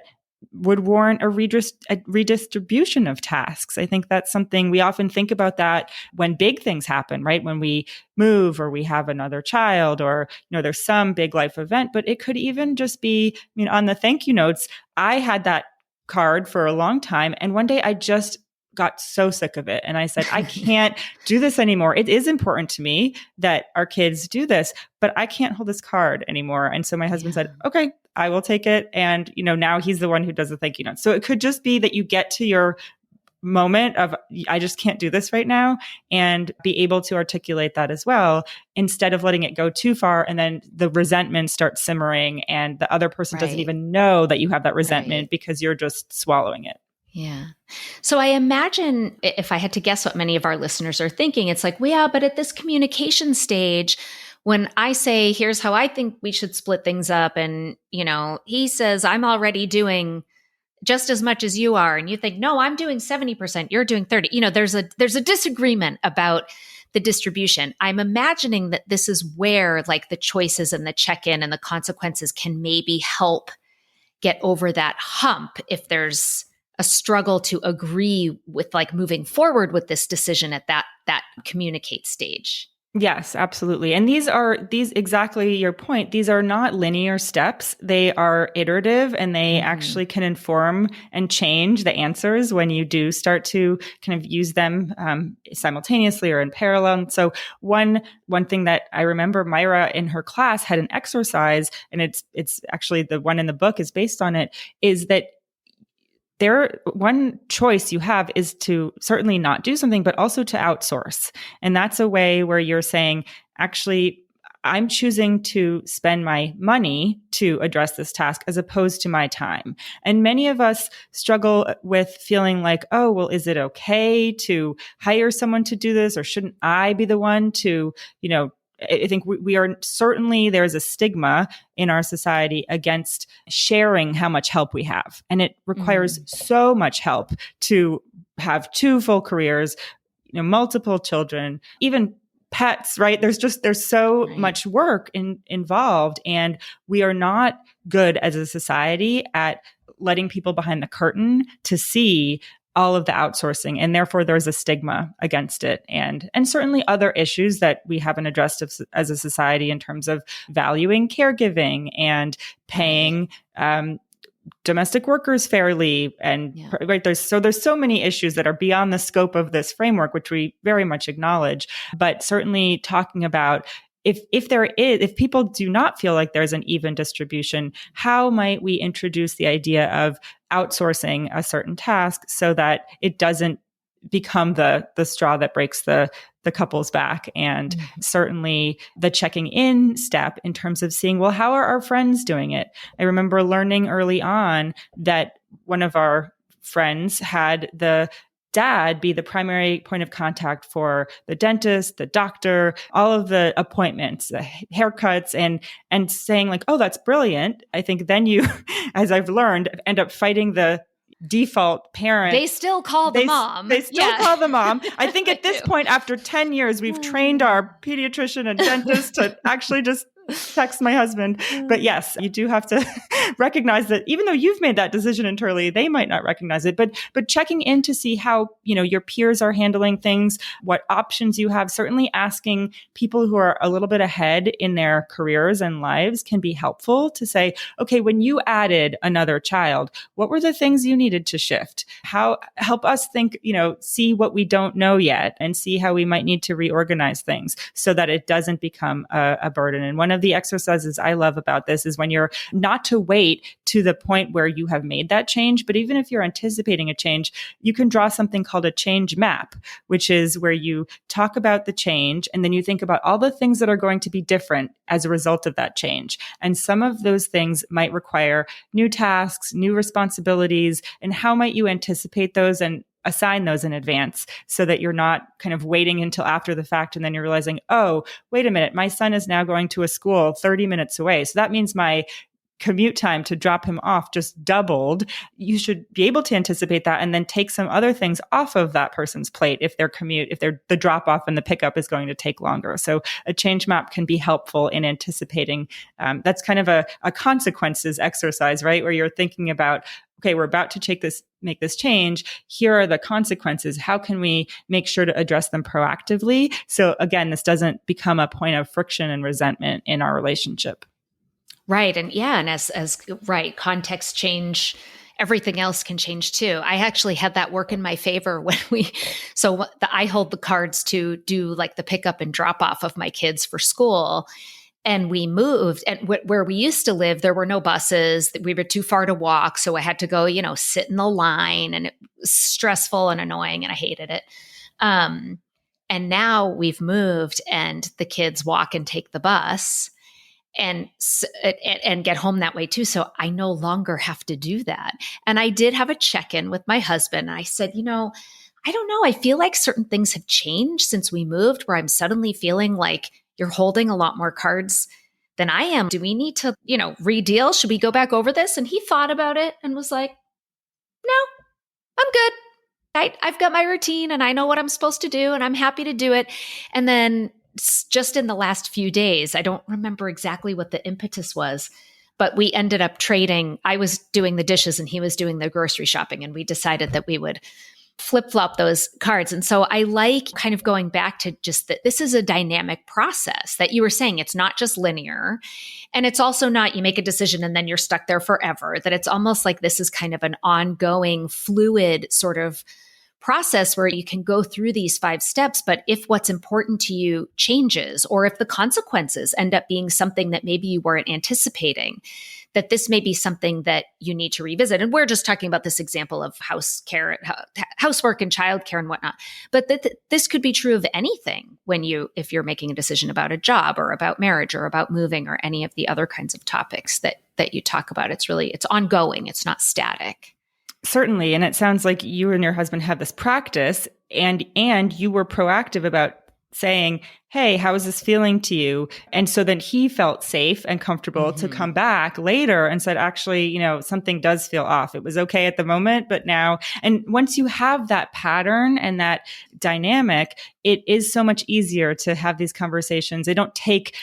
would warrant a redistribution of tasks. I think that's something we often think about that when big things happen, right? When we move or we have another child, or, there's some big life event, but it could even just be, on the thank you notes, I had that card for a long time. And one day I just got so sick of it. And I said, I can't do this anymore. It is important to me that our kids do this, but I can't hold this card anymore. And so my husband said, okay, I will take it. And, now he's the one who does the thank you note. So it could just be that you get to your moment of, I just can't do this right now, and be able to articulate that as well, instead of letting it go too far. And then the resentment starts simmering, and the other person doesn't even know that you have that resentment because you're just swallowing it. Yeah. So I imagine, if I had to guess what many of our listeners are thinking, it's well, yeah, but at this communication stage, when I say, here's how I think we should split things up, and, he says, I'm already doing just as much as you are, and you think, no, I'm doing 70%, you're doing 30. There's a disagreement about the distribution. I'm imagining that this is where the choices and the check-in and the consequences can maybe help get over that hump if there's a struggle to agree with moving forward with this decision at that communicate stage. Yes, absolutely. And these exactly your point. These are not linear steps. They are iterative, and they actually can inform and change the answers when you do start to kind of use them simultaneously or in parallel. And so one thing that I remember, Myra in her class had an exercise, and it's actually the one in the book is based on it, is that one choice you have is to certainly not do something, but also to outsource. And that's a way where you're saying, actually, I'm choosing to spend my money to address this task as opposed to my time. And many of us struggle with feeling like, oh, well, is it okay to hire someone to do this? Or shouldn't I be the one to, I think we are certainly, there's a stigma in our society against sharing how much help we have. And it requires so much help to have 2 full careers, multiple children, even pets, right? There's so much work involved, and we are not good as a society at letting people behind the curtain to see all of the outsourcing. And therefore there's a stigma against it. And certainly other issues that we haven't addressed as a society in terms of valuing caregiving and paying domestic workers fairly. And right, there's so many issues that are beyond the scope of this framework, which we very much acknowledge, but certainly talking about if people do not feel like there's an even distribution, how might we introduce the idea of outsourcing a certain task so that it doesn't become the straw that breaks the couple's back. And certainly the checking in step in terms of seeing, well, how are our friends doing it? I remember learning early on that one of our friends had the dad be the primary point of contact for the dentist, the doctor, all of the appointments, the haircuts, and saying like, oh, that's brilliant. I think then you, as I've learned, end up fighting the default parent. They still call the mom. They still call the mom. I think at this point, after 10 years, we've trained our pediatrician and dentist to actually just text my husband. But yes, you do have to recognize that even though you've made that decision internally, they might not recognize it. But checking in to see how, your peers are handling things, what options you have, certainly asking people who are a little bit ahead in their careers and lives can be helpful to say, okay, when you added another child, what were the things you needed to shift? Help us think, see what we don't know yet and see how we might need to reorganize things so that it doesn't become a burden. And one of the exercises I love about this is when you're not to wait to the point where you have made that change, but even if you're anticipating a change, you can draw something called a change map, which is where you talk about the change and then you think about all the things that are going to be different as a result of that change. And some of those things might require new tasks, new responsibilities, and how might you anticipate those and assign those in advance so that you're not kind of waiting until after the fact and then you're realizing, oh, wait a minute, my son is now going to a school 30 minutes away. So that means my commute time to drop him off just doubled. You should be able to anticipate that and then take some other things off of that person's plate if the drop off and the pickup is going to take longer. So a change map can be helpful in anticipating. That's kind of a consequences exercise, right? Where you're thinking about, okay, we're about to make this change. Here are the consequences. How can we make sure to address them proactively? So again, this doesn't become a point of friction and resentment in our relationship. Right. And as right, context change, everything else can change too. I actually had that work in my favor when I hold the cards to do like the pickup and drop off of my kids for school. And we moved, and where we used to live, there were no buses. We were too far to walk. So I had to go, sit in the line, and it was stressful and annoying, and I hated it. And now we've moved and the kids walk and take the bus and get home that way too. So I no longer have to do that. And I did have a check-in with my husband. And I said, I don't know. I feel like certain things have changed since we moved, where I'm suddenly feeling like you're holding a lot more cards than I am. Do we need to, redeal? Should we go back over this? And he thought about it and was like, no, I'm good. I've got my routine and I know what I'm supposed to do and I'm happy to do it. And then just in the last few days, I don't remember exactly what the impetus was, but we ended up trading. I was doing the dishes and he was doing the grocery shopping, and we decided that we would flip-flop those cards. And so I like kind of going back to just that this is a dynamic process that you were saying. It's not just linear. And it's also not you make a decision and then you're stuck there forever, that it's almost like this is kind of an ongoing fluid sort of process where you can go through these 5 steps. But if what's important to you changes, or if the consequences end up being something that maybe you weren't anticipating, that this may be something that you need to revisit. And we're just talking about this example of housework and childcare and whatnot. But this could be true of anything if you're making a decision about a job or about marriage or about moving or any of the other kinds of topics that you talk about. It's ongoing. It's not static. Certainly. And it sounds like you and your husband have this practice and you were proactive about saying, hey, how is this feeling to you? And so then he felt safe and comfortable to come back later and said, actually, something does feel off. It was okay at the moment, but now, and once you have that pattern and that dynamic, it is so much easier to have these conversations. They don't take,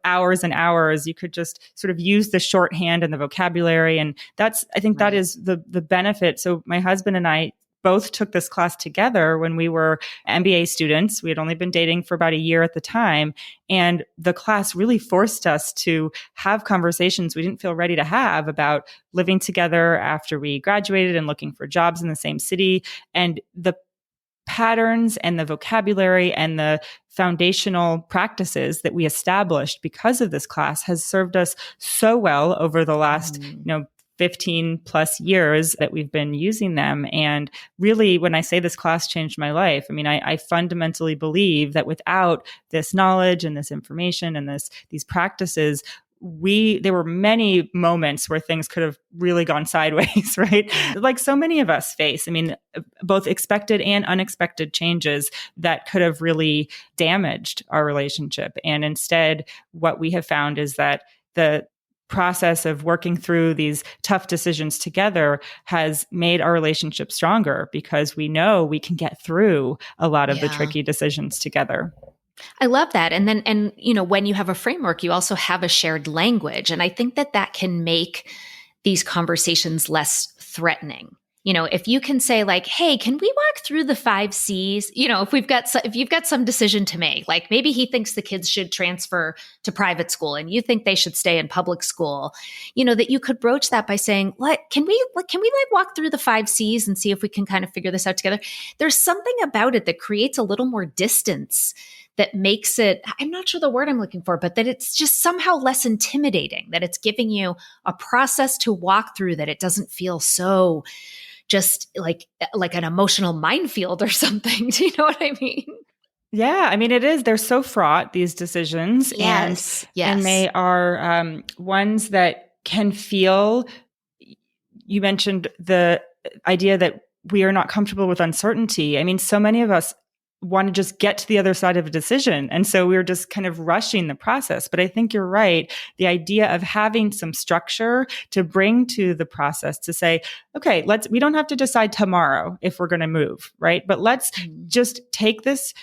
hours and hours. You could just sort of use the shorthand and the vocabulary. And I think that is the benefit. So my husband and I both took this class together when we were MBA students. We had only been dating for about a year at the time. And the class really forced us to have conversations we didn't feel ready to have about living together after we graduated and looking for jobs in the same city. And the patterns and the vocabulary and the foundational practices that we established because of this class has served us so well over the last, 15 plus years that we've been using them. And really, when I say this class changed my life, I mean, I fundamentally believe that without this knowledge and this information and these practices, there were many moments where things could have really gone sideways, right? Like so many of us face, I mean, both expected and unexpected changes that could have really damaged our relationship. And instead, what we have found is that the process of working through these tough decisions together has made our relationship stronger because we know we can get through a lot of the tricky decisions together. I love that. And when you have a framework, you also have a shared language. And I think that can make these conversations less threatening. If you can say like, hey, can we walk through the 5 C's? If you've got some decision to make, like maybe he thinks the kids should transfer to private school and you think they should stay in public school, that you could broach that by saying, can we walk through the 5 C's and see if we can kind of figure this out together? There's something about it that creates a little more distance that makes it, I'm not sure the word I'm looking for, but that it's just somehow less intimidating, that it's giving you a process to walk through, that it doesn't feel so just like an emotional minefield or something. Do you know what I mean? Yeah, I mean, it is. They're so fraught, these decisions. Yes. And they are ones that can feel, you mentioned the idea that we are not comfortable with uncertainty. I mean, so many of us want to just get to the other side of a decision. And so we're just kind of rushing the process. But I think you're right. The idea of having some structure to bring to the process to say, okay, we don't have to decide tomorrow if we're going to move, right? But let's just take this,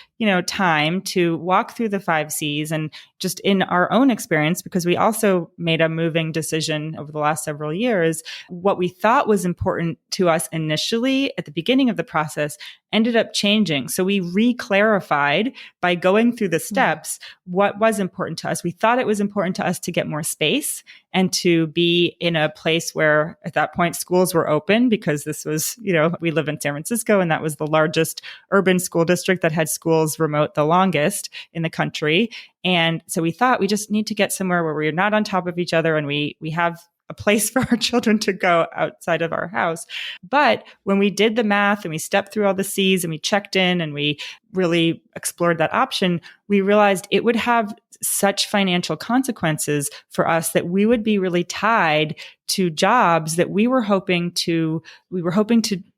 time to walk through the 5 C's and just in our own experience, because we also made a moving decision over the last several years, what we thought was important to us initially at the beginning of the process ended up changing. So we re-clarified by going through the steps what was important to us. We thought it was important to us to get more space and to be in a place where at that point schools were open, because this was, we live in San Francisco and that was the largest urban school district that had schools remote the longest in the country. And so we thought we just need to get somewhere where we're not on top of each other and we have a place for our children to go outside of our house. But when we did the math and we stepped through all the C's and we checked in and we really explored that option, we realized it would have such financial consequences for us that we would be really tied to jobs that we were hoping to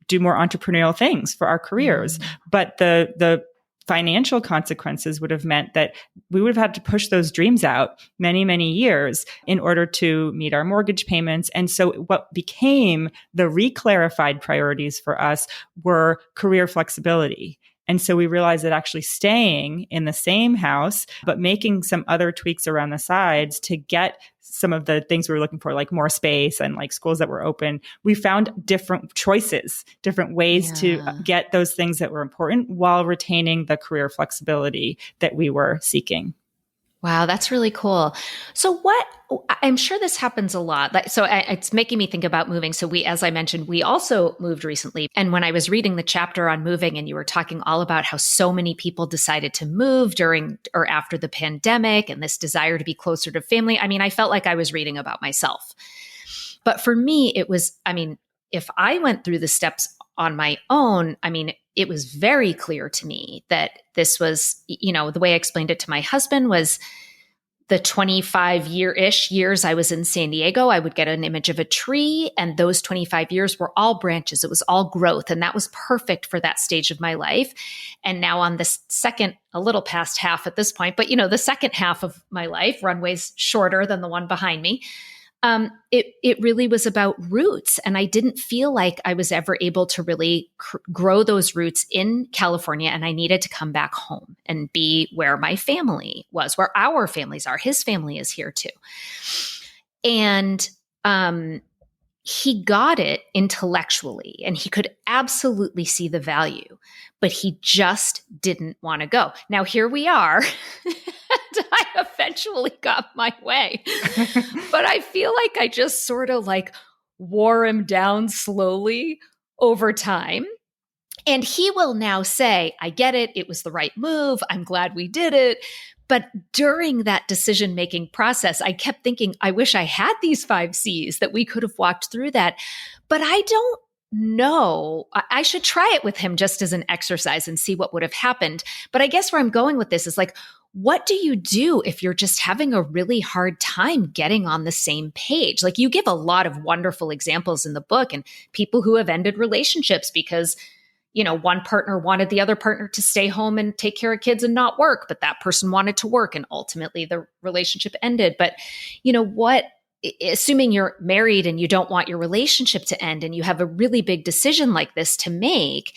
do more entrepreneurial things for our careers. But the financial consequences would have meant that we would have had to push those dreams out many, many years in order to meet our mortgage payments. And so what became the reclarified priorities for us were career flexibility. And so we realized that actually staying in the same house, but making some other tweaks around the sides to get some of the things we were looking for, like more space and like schools that were open, we found different choices, different ways to get those things that were important while retaining the career flexibility that we were seeking. Wow, that's really cool. So I'm sure this happens a lot. It's making me think about moving. So as I mentioned, we also moved recently. And when I was reading the chapter on moving and you were talking all about how so many people decided to move during or after the pandemic and this desire to be closer to family, I mean, I felt like I was reading about myself. But for me, it was, if I went through the steps on my own, it was very clear to me that this was, the way I explained it to my husband was the 25-year-ish years I was in San Diego, I would get an image of a tree, and those 25 years were all branches. It was all growth, and that was perfect for that stage of my life. And now on this second, a little past half at this point, but the second half of my life, runway's shorter than the one behind me. It really was about roots. And I didn't feel like I was ever able to really grow those roots in California. And I needed to come back home and be where my family was, where our families are. His family is here too. And, he got it intellectually and he could absolutely see the value, but he just didn't want to go. Now here we are. And I eventually got my way, but I feel like I just sort of like wore him down slowly over time. And he will now say, I get it. It was the right move. I'm glad we did it. But during that decision-making process, I kept thinking, I wish I had these 5 C's, that we could have walked through that. But I don't know. I should try it with him just as an exercise and see what would have happened. But I guess where I'm going with this is like, what do you do if you're just having a really hard time getting on the same page? Like, you give a lot of wonderful examples in the book, and people who have ended relationships because one partner wanted the other partner to stay home and take care of kids and not work, but that person wanted to work, and ultimately the relationship ended. But, assuming you're married and you don't want your relationship to end and you have a really big decision like this to make,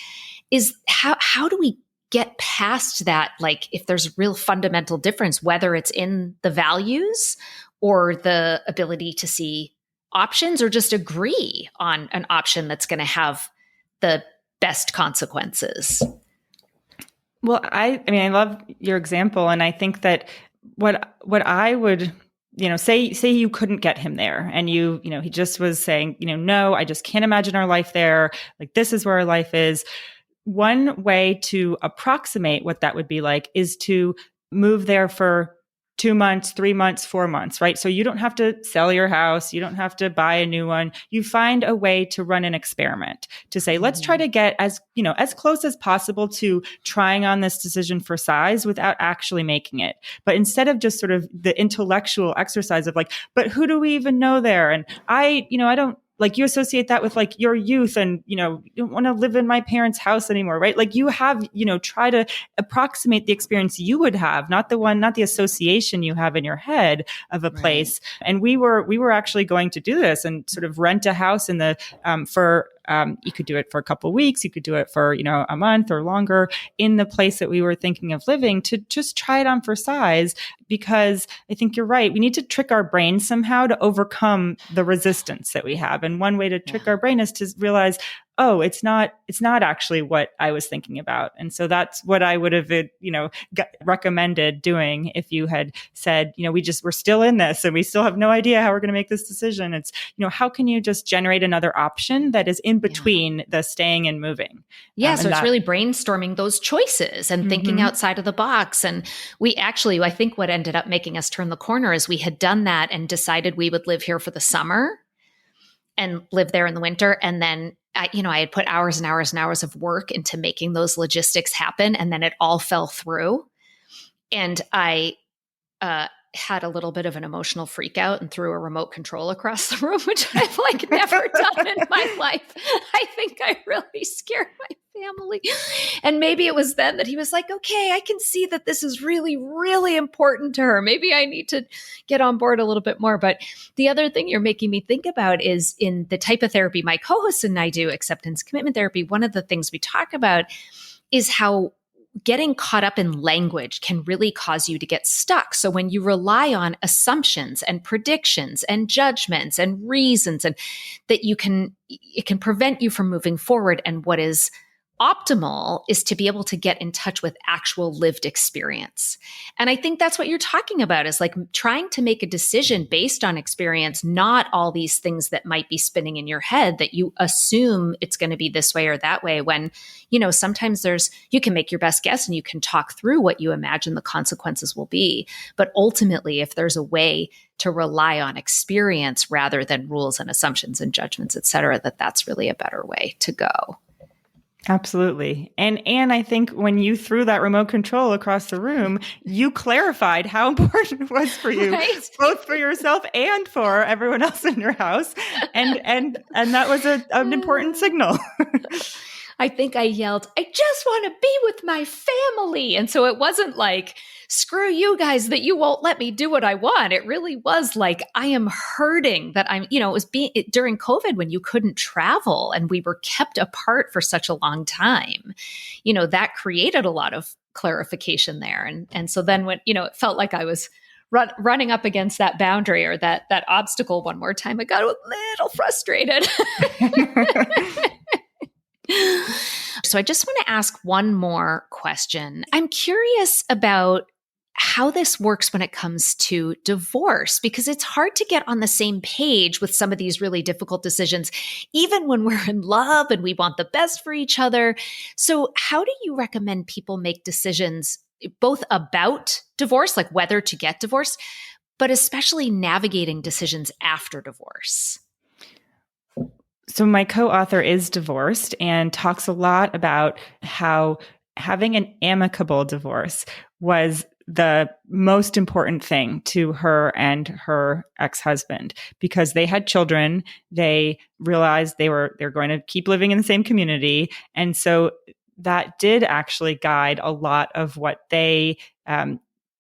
is how do we get past that? Like, if there's a real fundamental difference, whether it's in the values or the ability to see options, or just agree on an option that's going to have the best consequences. Well, I mean, I love your example. And I think that what I would, say you couldn't get him there, and he just was saying, no, I just can't imagine our life there. Like, this is where our life is. One way to approximate what that would be like is to move there for 2 months, 3 months, 4 months, right? So you don't have to sell your house. You don't have to buy a new one. You find a way to run an experiment, to say, let's try to get as close as possible to trying on this decision for size without actually making it. But instead of just sort of the intellectual exercise of like, but who do we even know there? And I don't, like, you associate that with like your youth, and, you don't want to live in my parents' house anymore, right? Like, you have, try to approximate the experience you would have, not the association you have in your head of a place. Right. And we were actually going to do this and sort of rent a house in the, you could do it for a couple of weeks. You could do it for, a month or longer in the place that we were thinking of living, to just try it on for size, because I think you're right. We need to trick our brain somehow to overcome the resistance that we have. And one way to trick our brain is to realize, oh, it's not actually what I was thinking about. And so that's what I would have, recommended doing if you had said, we're still in this and we still have no idea how we're going to make this decision. It's, how can you just generate another option that is in between the staying and moving? Yeah. So it's really brainstorming those choices and thinking outside of the box. And I think what ended up making us turn the corner is we had done that and decided we would live here for the summer and live there in the winter. And then I had put hours and hours and hours of work into making those logistics happen. And then it all fell through. And I had a little bit of an emotional freak out and threw a remote control across the room, which I've never done in my life. I think I really scared my family. And maybe it was then that he was like, okay, I can see that this is really, really important to her. Maybe I need to get on board a little bit more. But the other thing you're making me think about is, in the type of therapy my co-host and I do, acceptance commitment therapy, one of the things we talk about is how getting caught up in language can really cause you to get stuck. So when you rely on assumptions and predictions and judgments and reasons, and that it can prevent you from moving forward. And what is optimal is to be able to get in touch with actual lived experience. And I think that's what you're talking about, is like trying to make a decision based on experience, not all these things that might be spinning in your head that you assume it's going to be this way or that way, when, sometimes you can make your best guess and you can talk through what you imagine the consequences will be. But ultimately, if there's a way to rely on experience rather than rules and assumptions and judgments, et cetera, that's really a better way to go. Absolutely. And I think when you threw that remote control across the room, you clarified how important it was for you, right? Both for yourself and for everyone else in your house. And that was an important signal. I think I yelled, I just want to be with my family. And so it wasn't like, screw you guys that you won't let me do what I want. It really was like, I am hurting that it was during COVID when you couldn't travel and we were kept apart for such a long time, that created a lot of clarification there. And so then when, it felt like I was running up against that boundary or that obstacle one more time, I got a little frustrated. So I just want to ask one more question. I'm curious about how this works when it comes to divorce, because it's hard to get on the same page with some of these really difficult decisions, even when we're in love and we want the best for each other. So how do you recommend people make decisions both about divorce, like whether to get divorced, but especially navigating decisions after divorce? So my co-author is divorced and talks a lot about how having an amicable divorce was the most important thing to her and her ex-husband, because they had children. They realized they're going to keep living in the same community. And so that did actually guide a lot of what they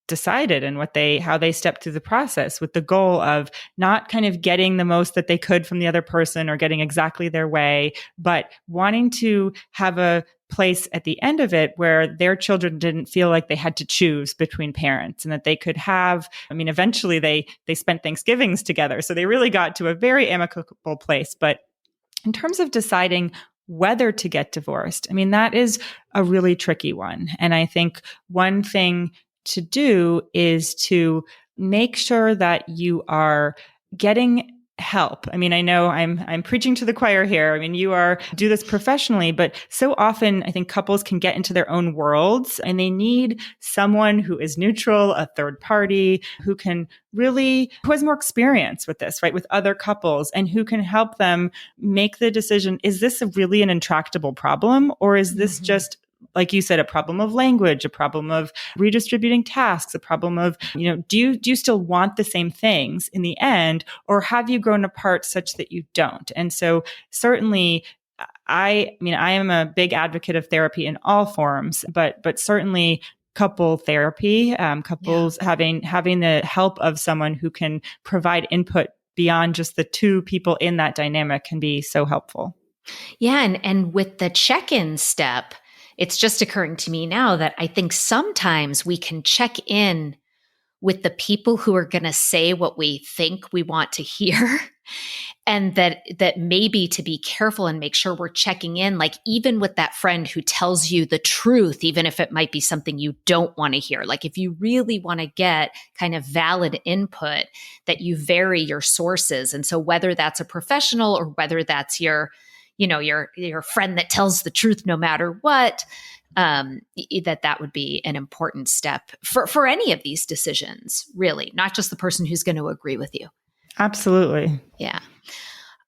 decided and how they stepped through the process, with the goal of not kind of getting the most that they could from the other person or getting exactly their way, but wanting to have a place at the end of it where their children didn't feel like they had to choose between parents, and that they could have, eventually they spent Thanksgivings together. So they really got to a very amicable place. But in terms of deciding whether to get divorced, that is a really tricky one. And I think one thing to do is to make sure that you are getting help. I know I'm preaching to the choir here. You do this professionally, but so often I think couples can get into their own worlds and they need someone who is neutral, a third party, who has more experience with this, right? With other couples, and who can help them make the decision. Is this really an intractable problem? Or is this just, like you said, a problem of language, a problem of redistributing tasks, a problem of, do you still want the same things in the end, or have you grown apart such that you don't? And so certainly, I am a big advocate of therapy in all forms, but certainly couple therapy, couples having the help of someone who can provide input beyond just the two people in that dynamic can be so helpful. Yeah. And with the check-in step, it's just occurring to me now that I think sometimes we can check in with the people who are going to say what we think we want to hear. And that maybe to be careful and make sure we're checking in, like even with that friend who tells you the truth, even if it might be something you don't want to hear. Like if you really want to get kind of valid input, that you vary your sources. And so whether that's a professional or whether that's your friend that tells the truth no matter what, that would be an important step for any of these decisions, really, not just the person who's going to agree with you. Absolutely. Yeah.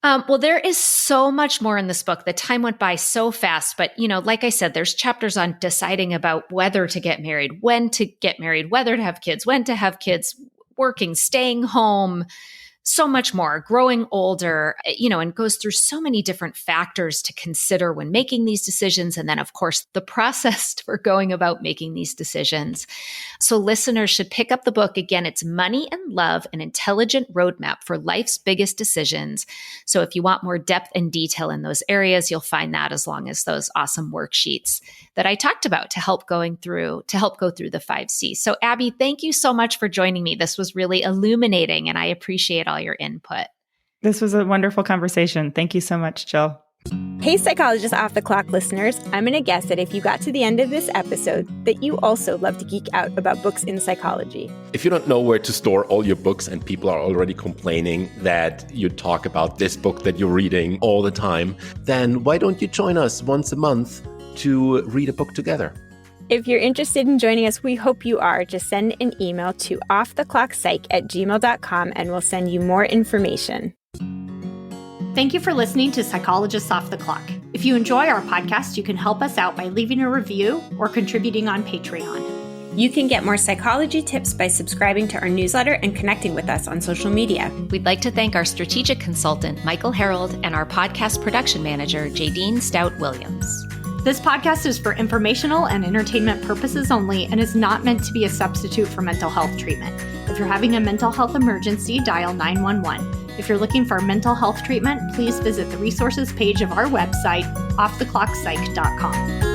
Well, there is so much more in this book. The time went by so fast, but like I said, there's chapters on deciding about whether to get married, when to get married, whether to have kids, when to have kids, working, staying home, so much more, growing older, and goes through so many different factors to consider when making these decisions. And then, of course, the process for going about making these decisions. So listeners should pick up the book. Again, it's Money and Love, an Intelligent Roadmap for Life's Biggest Decisions. So if you want more depth and detail in those areas, you'll find that, as long as those awesome worksheets that I talked about to help go through the 5 C's. So Abby, thank you so much for joining me. This was really illuminating, and I appreciate all your input. This was a wonderful conversation. Thank you so much, Jill. Hey, Psychologist Off the Clock listeners, I'm going to guess that if you got to the end of this episode, that you also love to geek out about books in psychology. If you don't know where to store all your books and people are already complaining that you talk about this book that you're reading all the time, then why don't you join us once a month to read a book together? If you're interested in joining us, we hope you are. Just send an email to offtheclockpsych@gmail.com and we'll send you more information. Thank you for listening to Psychologists Off the Clock. If you enjoy our podcast, you can help us out by leaving a review or contributing on Patreon. You can get more psychology tips by subscribing to our newsletter and connecting with us on social media. We'd like to thank our strategic consultant, Michael Harold, and our podcast production manager, Jadine Stout-Williams. This podcast is for informational and entertainment purposes only and is not meant to be a substitute for mental health treatment. If you're having a mental health emergency, dial 911. If you're looking for mental health treatment, please visit the resources page of our website, offtheclockpsych.com.